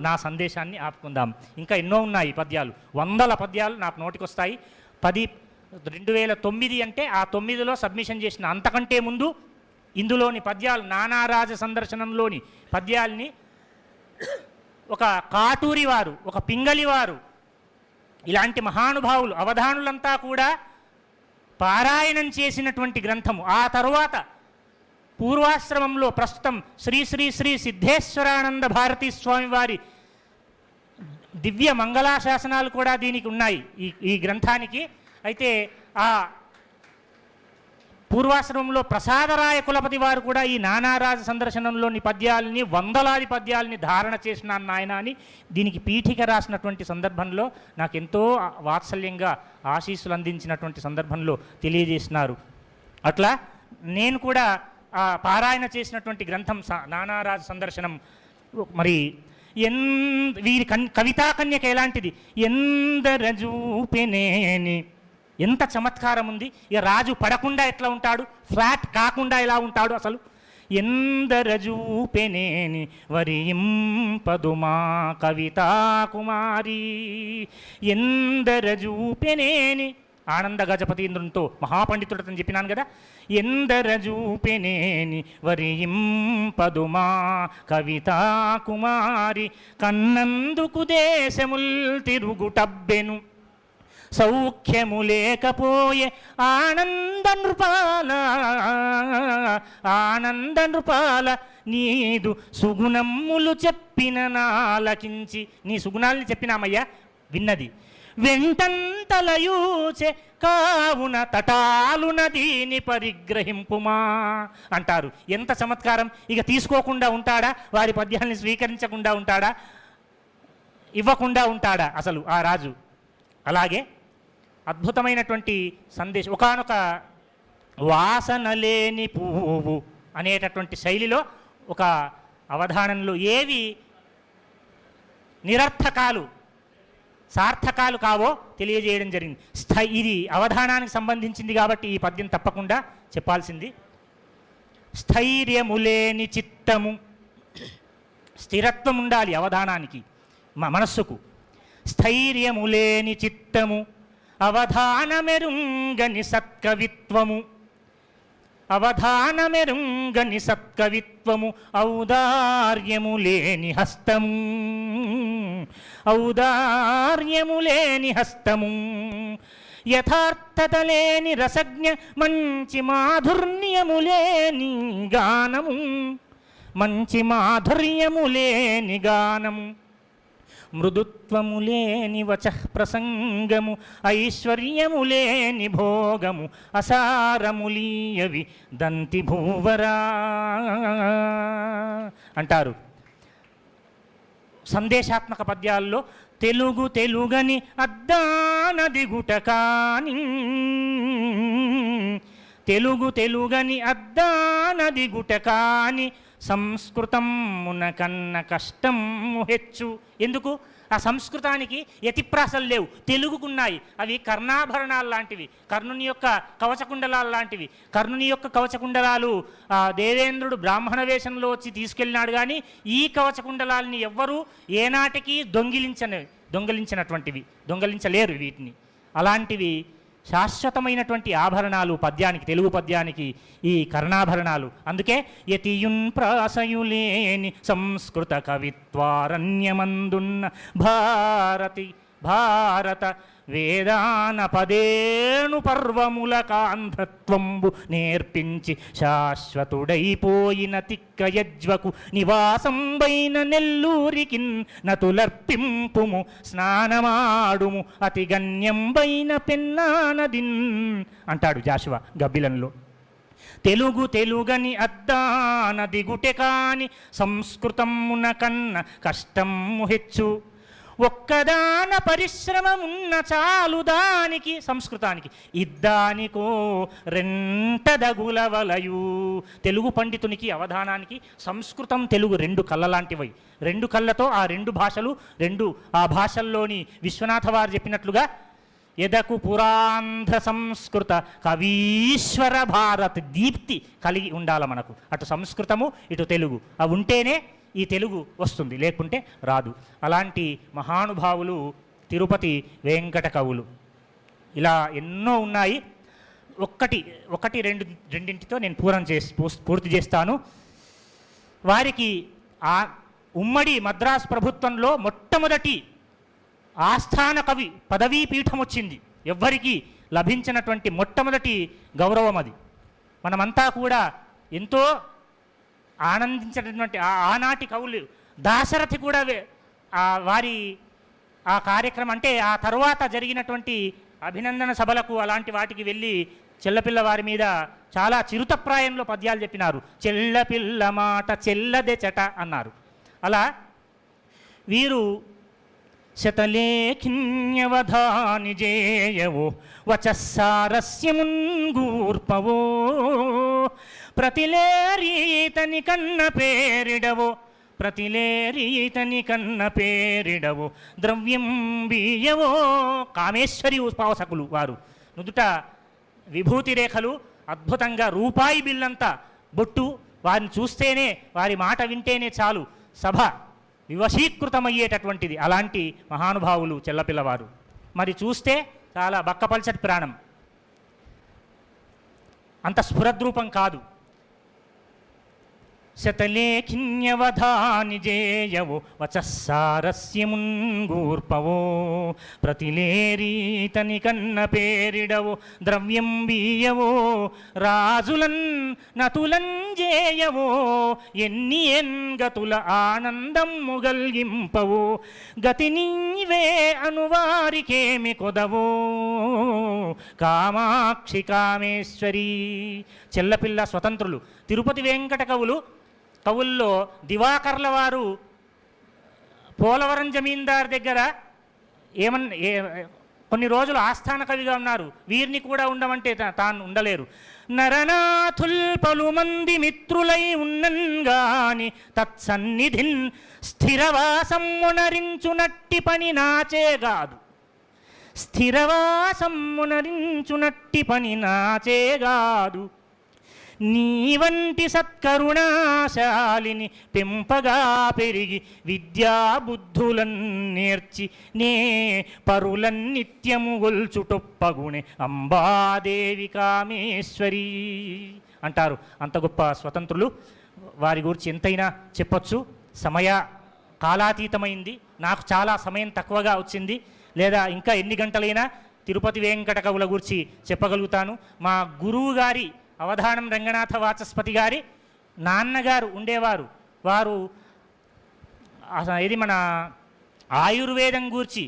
నా సందేశాన్ని ఆపుకుందాం. ఇంకా ఎన్నో ఉన్నాయి పద్యాలు, 100 పద్యాలు నాకు నోటికొస్తాయి. 2009 అంటే ఆ 9లో సబ్మిషన్ చేసిన, అంతకంటే ముందు ఇందులోని పద్యాలు నానారాజ సందర్శనంలోని పద్యాల్ని ఒక కాటూరి వారు, ఒక పింగళి వారు, ఇలాంటి మహానుభావులు అవధానులంతా కూడా పారాయణం చేసినటువంటి గ్రంథము. ఆ తరువాత పూర్వాశ్రమంలో ప్రస్తుతం శ్రీ శ్రీ శ్రీ సిద్ధేశ్వరానంద భారతీ స్వామి వారి దివ్య మంగళాశాసనాలు కూడా దీనికి ఉన్నాయి ఈ గ్రంథానికి. అయితే ఆ పూర్వాశ్రమంలో ప్రసాదరాయ కులపతి వారు కూడా ఈ నానారాజ సందర్శనంలోని పద్యాలని, 100లాది పద్యాలని ధారణ చేసిన నాయన అని దీనికి పీఠిక రాసినటువంటి సందర్భంలో నాకు ఎంతో వాత్సల్యంగా ఆశీస్సులు అందించినటువంటి సందర్భంలో తెలియజేసినారు. అట్లా నేను కూడా పారాయణ చేసినటువంటి గ్రంథం నానారాజ సందర్శనం. మరి వీరి కవితా కన్యక ఎలాంటిది? ఎందరజూపెనేని, ఎంత చమత్కారం ఉంది. ఇక రాజు పడకుండా ఎట్లా ఉంటాడు, ఫ్లాట్ కాకుండా ఎలా ఉంటాడు అసలు. ఎందరజూపెనేని వరింపదుమా కవితా కుమారి, ఎందరజూపెనేని. ఆనంద గజపతీంద్రునితో మహాపండితుడని చెప్పినాను కదా. ఎందరజూపెనేని వరింపదుమా కవితా కుమారి, కన్నందుకు దేశముల్ తిరుగుటబ్బెను సౌఖ్యము లేకపోయే ఆనంద నృపాల, నీదు సుగుణమ్ములు చెప్పిన నాలకించి. నీ సుగుణాలని చెప్పినామయ్యా, విన్నది. వెంటంతలయూచే కావున తటాలున దీని పరిగ్రహింపుమా అంటారు. ఎంత చమత్కారం! ఇక తీసుకోకుండా ఉంటాడా? వారి పద్యాల్ని స్వీకరించకుండా ఉంటాడా? ఇవ్వకుండా ఉంటాడా అసలు ఆ రాజు? అలాగే అద్భుతమైనటువంటి సందేశం. ఒకానొక వాసన లేని పువ్వు అనేటటువంటి శైలిలో ఒక అవధానంలో ఏవి నిరర్థకాలు సార్థకాలు కావో తెలియజేయడం జరిగింది. ఇది అవధానానికి సంబంధించింది కాబట్టి ఈ పద్యం తప్పకుండా చెప్పాల్సింది. స్థైర్యము లేని చిత్తము, స్థిరత్వం ఉండాలి అవధానానికి, మనస్సుకు. స్థైర్యము లేని చిత్తము, అవధానమెరుంగని సత్కవిత్వము, అవధానమెరుంగని సత్కవిత్వము, ఔదార్యము లేని హస్తము, ఔదార్యము లేని హస్తము, యథార్థత లేని రసజ్ఞ, మంచి మాధుర్యము లేని గానము, మంచి మాధుర్యము లేని గానము, మృదుత్వము లేని వచః ప్రసంగము, ఐశ్వర్యము లేని భోగము, అసారములీయవి దంతి భూవరా అంటారు. సందేశాత్మక పద్యాల్లో తెలుగు తెలుగని అద్దానదిగుట కాని, తెలుగు తెలుగని అద్దానదిగుట కాని, సంస్కృతమున కన్న కష్టము హెచ్చు. ఎందుకు? ఆ సంస్కృతానికి యతిప్రాసలు లేవు, తెలుగుకున్నాయి. అవి కర్ణాభరణాలు లాంటివి, కర్ణుని యొక్క కవచకుండలాలు లాంటివి. కర్ణుని యొక్క కవచకుండలాలు దేవేంద్రుడు బ్రాహ్మణ వేషంలో వచ్చి తీసుకెళ్ళినాడు, కానీ ఈ కవచకుండలాల్ని ఎవ్వరూ ఏనాటికి దొంగిలించినటువంటివి, దొంగిలించలేరు వీటిని. అలాంటివి శాశ్వతమైనటువంటి ఆభరణాలు పద్యానికి, తెలుగు పద్యానికి ఈ కర్ణాభరణాలు. అందుకే యతియున్ ప్రాసయులేని సంస్కృత కవిత్వారణ్యమందున్న భారత వేదాన పదేణు పర్వముల కాంధత్వంబు నేర్పించి, శాశ్వతుడైపోయిన తిక్కయజ్వకు నివాసంబైన నెల్లూరికిన్ నతులర్పింపుము, స్నానమాడుము అతి గణ్యంబైన పెన్నానదిన్ అంటాడు జాషువా గబ్బిలంలో. తెలుగు తెలుగని అద్దానదిగుటె కాని, సంస్కృతమున కన్న కష్టము హెచ్చు, ఒక్కదాన పరిశ్రమమున్న చాలు దానికి, సంస్కృతానికి ఇద్దానికో రెంటదగులవలయు. తెలుగు పండితునికి, అవధానానికి సంస్కృతం తెలుగు రెండు కళ్ళ లాంటివి. రెండు కళ్ళతో ఆ రెండు భాషలు, ఆ భాషల్లోని విశ్వనాథ వారు చెప్పినట్లుగా ఎదకు పురాంధ్ర సంస్కృత కవీశ్వర భారత్ దీప్తి కలిగి ఉండాలి మనకు. అటు సంస్కృతము, ఇటు తెలుగు, అవి ఉంటేనే ఈ తెలుగు వస్తుంది, లేకుంటే రాదు. అలాంటి మహానుభావులు తిరుపతి వెంకట కవులు. ఇలా ఎన్నో ఉన్నాయి. రెండింటితో నేను పూర్తి చేస్తాను. వారికి ఆ ఉమ్మడి మద్రాసు ప్రభుత్వంలో మొట్టమొదటి ఆస్థాన కవి పదవీ పీఠం వచ్చింది. ఎవ్వరికీ లభించినటువంటి మొట్టమొదటి గౌరవం అది. మనమంతా కూడా ఎంతో ఆనందించినటువంటి ఆనాటి కవులు. దాశరథి కూడా వారి ఆ కార్యక్రమం, అంటే ఆ తరువాత జరిగినటువంటి అభినందన సభలకు అలాంటి వాటికి వెళ్ళి చెల్లపిల్ల వారి మీద చాలా చిరుతప్రాయంలో పద్యాలు చెప్పినారు. చెల్లపిల్ల మాట చెల్లదెచట అన్నారు. అలా వీరు శతలేఖిన్యవధాని జేయవో వచస్సారస్యమున్గూర్పవో, ప్రతిలేరీతని కన్న పేరిడవో, ప్రతిలేరీతని కన్న పేరిడవో, ద్రవ్యం బియ్యవో. కామేశ్వరి ఉపాసకులు వారు. నుదుట విభూతి రేఖలు, అద్భుతంగా రూపాయి బిల్లంతా బొట్టు. వారిని చూస్తేనే, వారి మాట వింటేనే చాలు సభ వివశీకృతమయ్యేటటువంటిది. అలాంటి మహానుభావులు చెల్లపిల్లవారు. మరి చూస్తే చాలా బక్కపల్చటి ప్రాణం, అంత స్ఫురద్రూపం కాదు. శతలేఖిన్యవధాని జేయవో వచస్సారస్యమున్గూర్పవో ప్రతిలేరీతని కన్న పేరిడవో ద్రవ్యం బీయవో రాజులన్ నతులన్ జేయవో ఎన్ని గతుల ఆనందం ముగల్గింపవో గతి నీవే అనువారికేమి కొదవో కామాక్షి కామేశ్వరి. చెల్లపిల్ల స్వతంత్రులు తిరుపతి వెంకట కవుల్లో దివాకర్ల వారు పోలవరం జమీందార్ దగ్గర కొన్ని రోజులు ఆస్థాన కవిగా ఉన్నారు. వీరిని కూడా ఉండమంటే తాను ఉండలేరు. నరనాథుల్ పలుమంది మిత్రులై ఉన్నంగాని తత్సన్నిధిన్ స్థిరవాసమునరించునట్టి పని నాచేగాదు. స్థిరవాసమునరించునట్టి పని నాచేగాదు. నీ వంటి సత్కరుణాశాలిని పెంపగా పెరిగి విద్యాబుద్ధులన్ నేర్చి నే పరులన్ నిత్యము గొల్చుటొప్పగుణే అంబాదేవి కామేశ్వరి అంటారు. అంత గొప్ప స్వతంత్రులు. వారి గురించి ఎంతైనా చెప్పొచ్చు. సమయ కాలాతీతమైంది. నాకు చాలా సమయం తక్కువగా వచ్చింది. లేదా ఇంకా ఎన్ని గంటలైనా తిరుపతి వెంకట కవుల గురించి చెప్పగలుగుతాను. మా గురువు గారి అవధానం రంగనాథ వాచస్పతి గారి నాన్నగారు ఉండేవారు. వారు ఇది మన ఆయుర్వేదం గూర్చి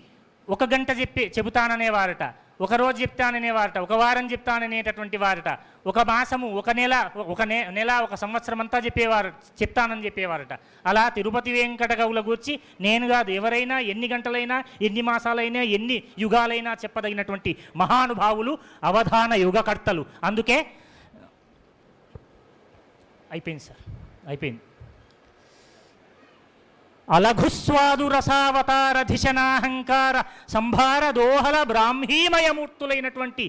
1 గంట చెబుతాననేవారట, 1 రోజు చెప్తాననేవారట, 1 వారం చెప్తాననేటటువంటి వారట, 1 మాసము, 1 నెల, 1 సంవత్సరం అంతా చెప్తానని చెప్పేవారట. అలా తిరుపతి వెంకట కవుల గూర్చి నేను కాదు, ఎవరైనా ఎన్ని గంటలైనా, ఎన్ని మాసాలైనా, ఎన్ని యుగాలైనా చెప్పదగినటువంటి మహానుభావులు, అవధాన యుగకర్తలు. అందుకే అయిపోయింది సార్, అయిపోయింది. అలఘుస్వాదు రసావతార ధిషనాహంకార సంభార దోహల బ్రాహ్మీమయమూర్తులైనటువంటి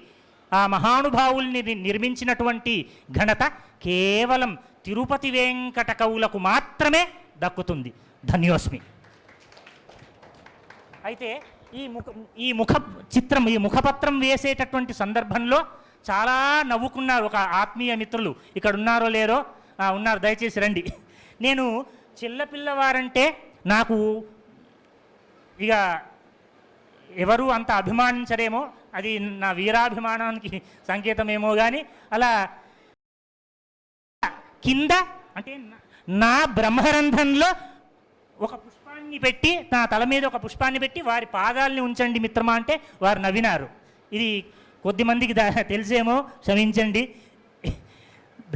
ఆ మహానుభావుల్ని నిర్మించినటువంటి ఘనత కేవలం తిరుపతి వెంకట కవులకు మాత్రమే దక్కుతుంది. ధన్యోస్మి. అయితే ఈ ముఖపత్రం వేసేటటువంటి సందర్భంలో చాలా నవ్వుకున్నారు ఒక ఆత్మీయ మిత్రులు. ఇక్కడ ఉన్నారో లేరో, ఉన్నారు, దయచేసి రండి. నేను చిల్లపిల్లవారంటే నాకు ఇక ఎవరు అంత అభిమానించరేమో, అది నా వీరాభిమానానికి సంకేతమేమో కానీ అలా కింద అంటే నా బ్రహ్మరంధ్రంలో ఒక పుష్పాన్ని పెట్టి, నా తల మీద ఒక పుష్పాన్ని పెట్టి వారి పాదాలని ఉంచండి మిత్రమా అంటే వారు నవ్వినారు. ఇది కొద్దిమందికి తెలిసేమో, క్షమించండి.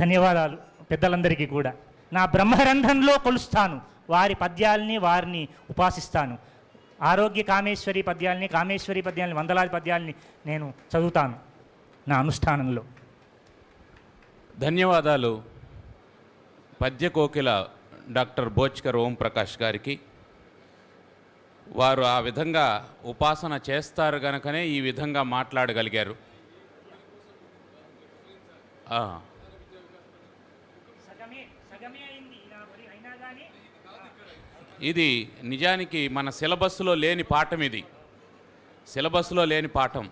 ధన్యవాదాలు పెద్దలందరికీ కూడా. నా బ్రహ్మరంధ్రంలో కొలుస్తాను వారి పద్యాల్ని, వారిని ఉపాసిస్తాను. ఆరోగ్య కామేశ్వరి పద్యాల్ని, కామేశ్వరి పద్యాల్ని, వందలాది పద్యాల్ని నేను చదువుతాను నా అనుష్ఠానంలో. ధన్యవాదాలు పద్య కోకిల డాక్టర్ బోచ్కర్ ఓం ప్రకాష్ గారికి. వారు ఆ విధంగా ఉపాసన చేస్తారు గనుకనే ఈ విధంగా మాట్లాడగలిగారు. ఇది నిజానికి మన సిలబస్లో లేని పాఠం. ఇది సిలబస్లో లేని పాఠం.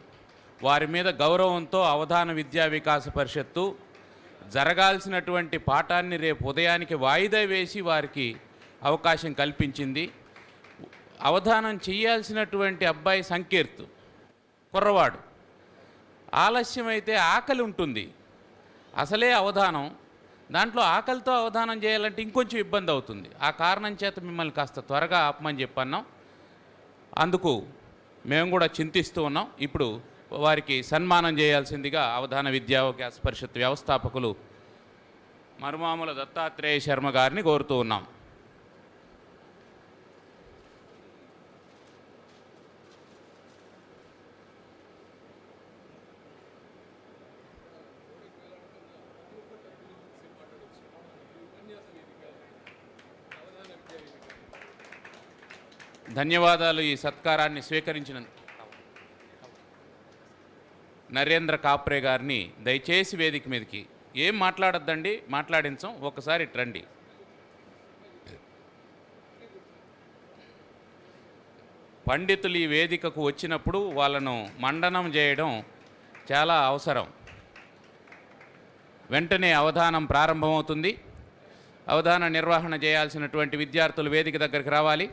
వారి మీద గౌరవంతో అవధాన విద్యా వికాస పరిషత్తు జరగాల్సినటువంటి పాఠాన్ని రేపు ఉదయానికి వాయిదా వేసి వారికి అవకాశం కల్పించింది. అవధానం చేయాల్సినటువంటి అబ్బాయి సంకీర్త్ కుర్రవాడు. ఆలస్యమైతే ఆకలి ఉంటుంది. అసలే అవధానం, దాంట్లో ఆకలితో అవధానం చేయాలంటే ఇంకొంచెం ఇబ్బంది అవుతుంది. ఆ కారణం చేత మిమ్మల్ని కాస్త త్వరగా ఆపమని చెప్పన్నాం. అందుకు మేము కూడా చింతిస్తూ ఉన్నాం. ఇప్పుడు వారికి సన్మానం చేయాల్సిందిగా అవధాన విద్యా వికాస పరిషత్ వ్యవస్థాపకులు మరుమాముల దత్తాత్రేయ శర్మ గారిని కోరుతూ ఉన్నాం. ధన్యవాదాలు ఈ సత్కారాన్ని స్వీకరించినందుకు. నరేంద్ర కాప్రే గారిని దయచేసి వేదిక మీదకి. ఏం మాట్లాడొద్దండి, మాట్లాడించం, ఒకసారి రండి. పండితులు ఈ వేదికకు వచ్చినప్పుడు వాళ్ళను మండనం చేయడం చాలా అవసరం. వెంటనే అవధానం ప్రారంభమవుతుంది. అవధాన నిర్వహణ చేయాల్సినటువంటి విద్యార్థులు వేదిక దగ్గరికి రావాలి.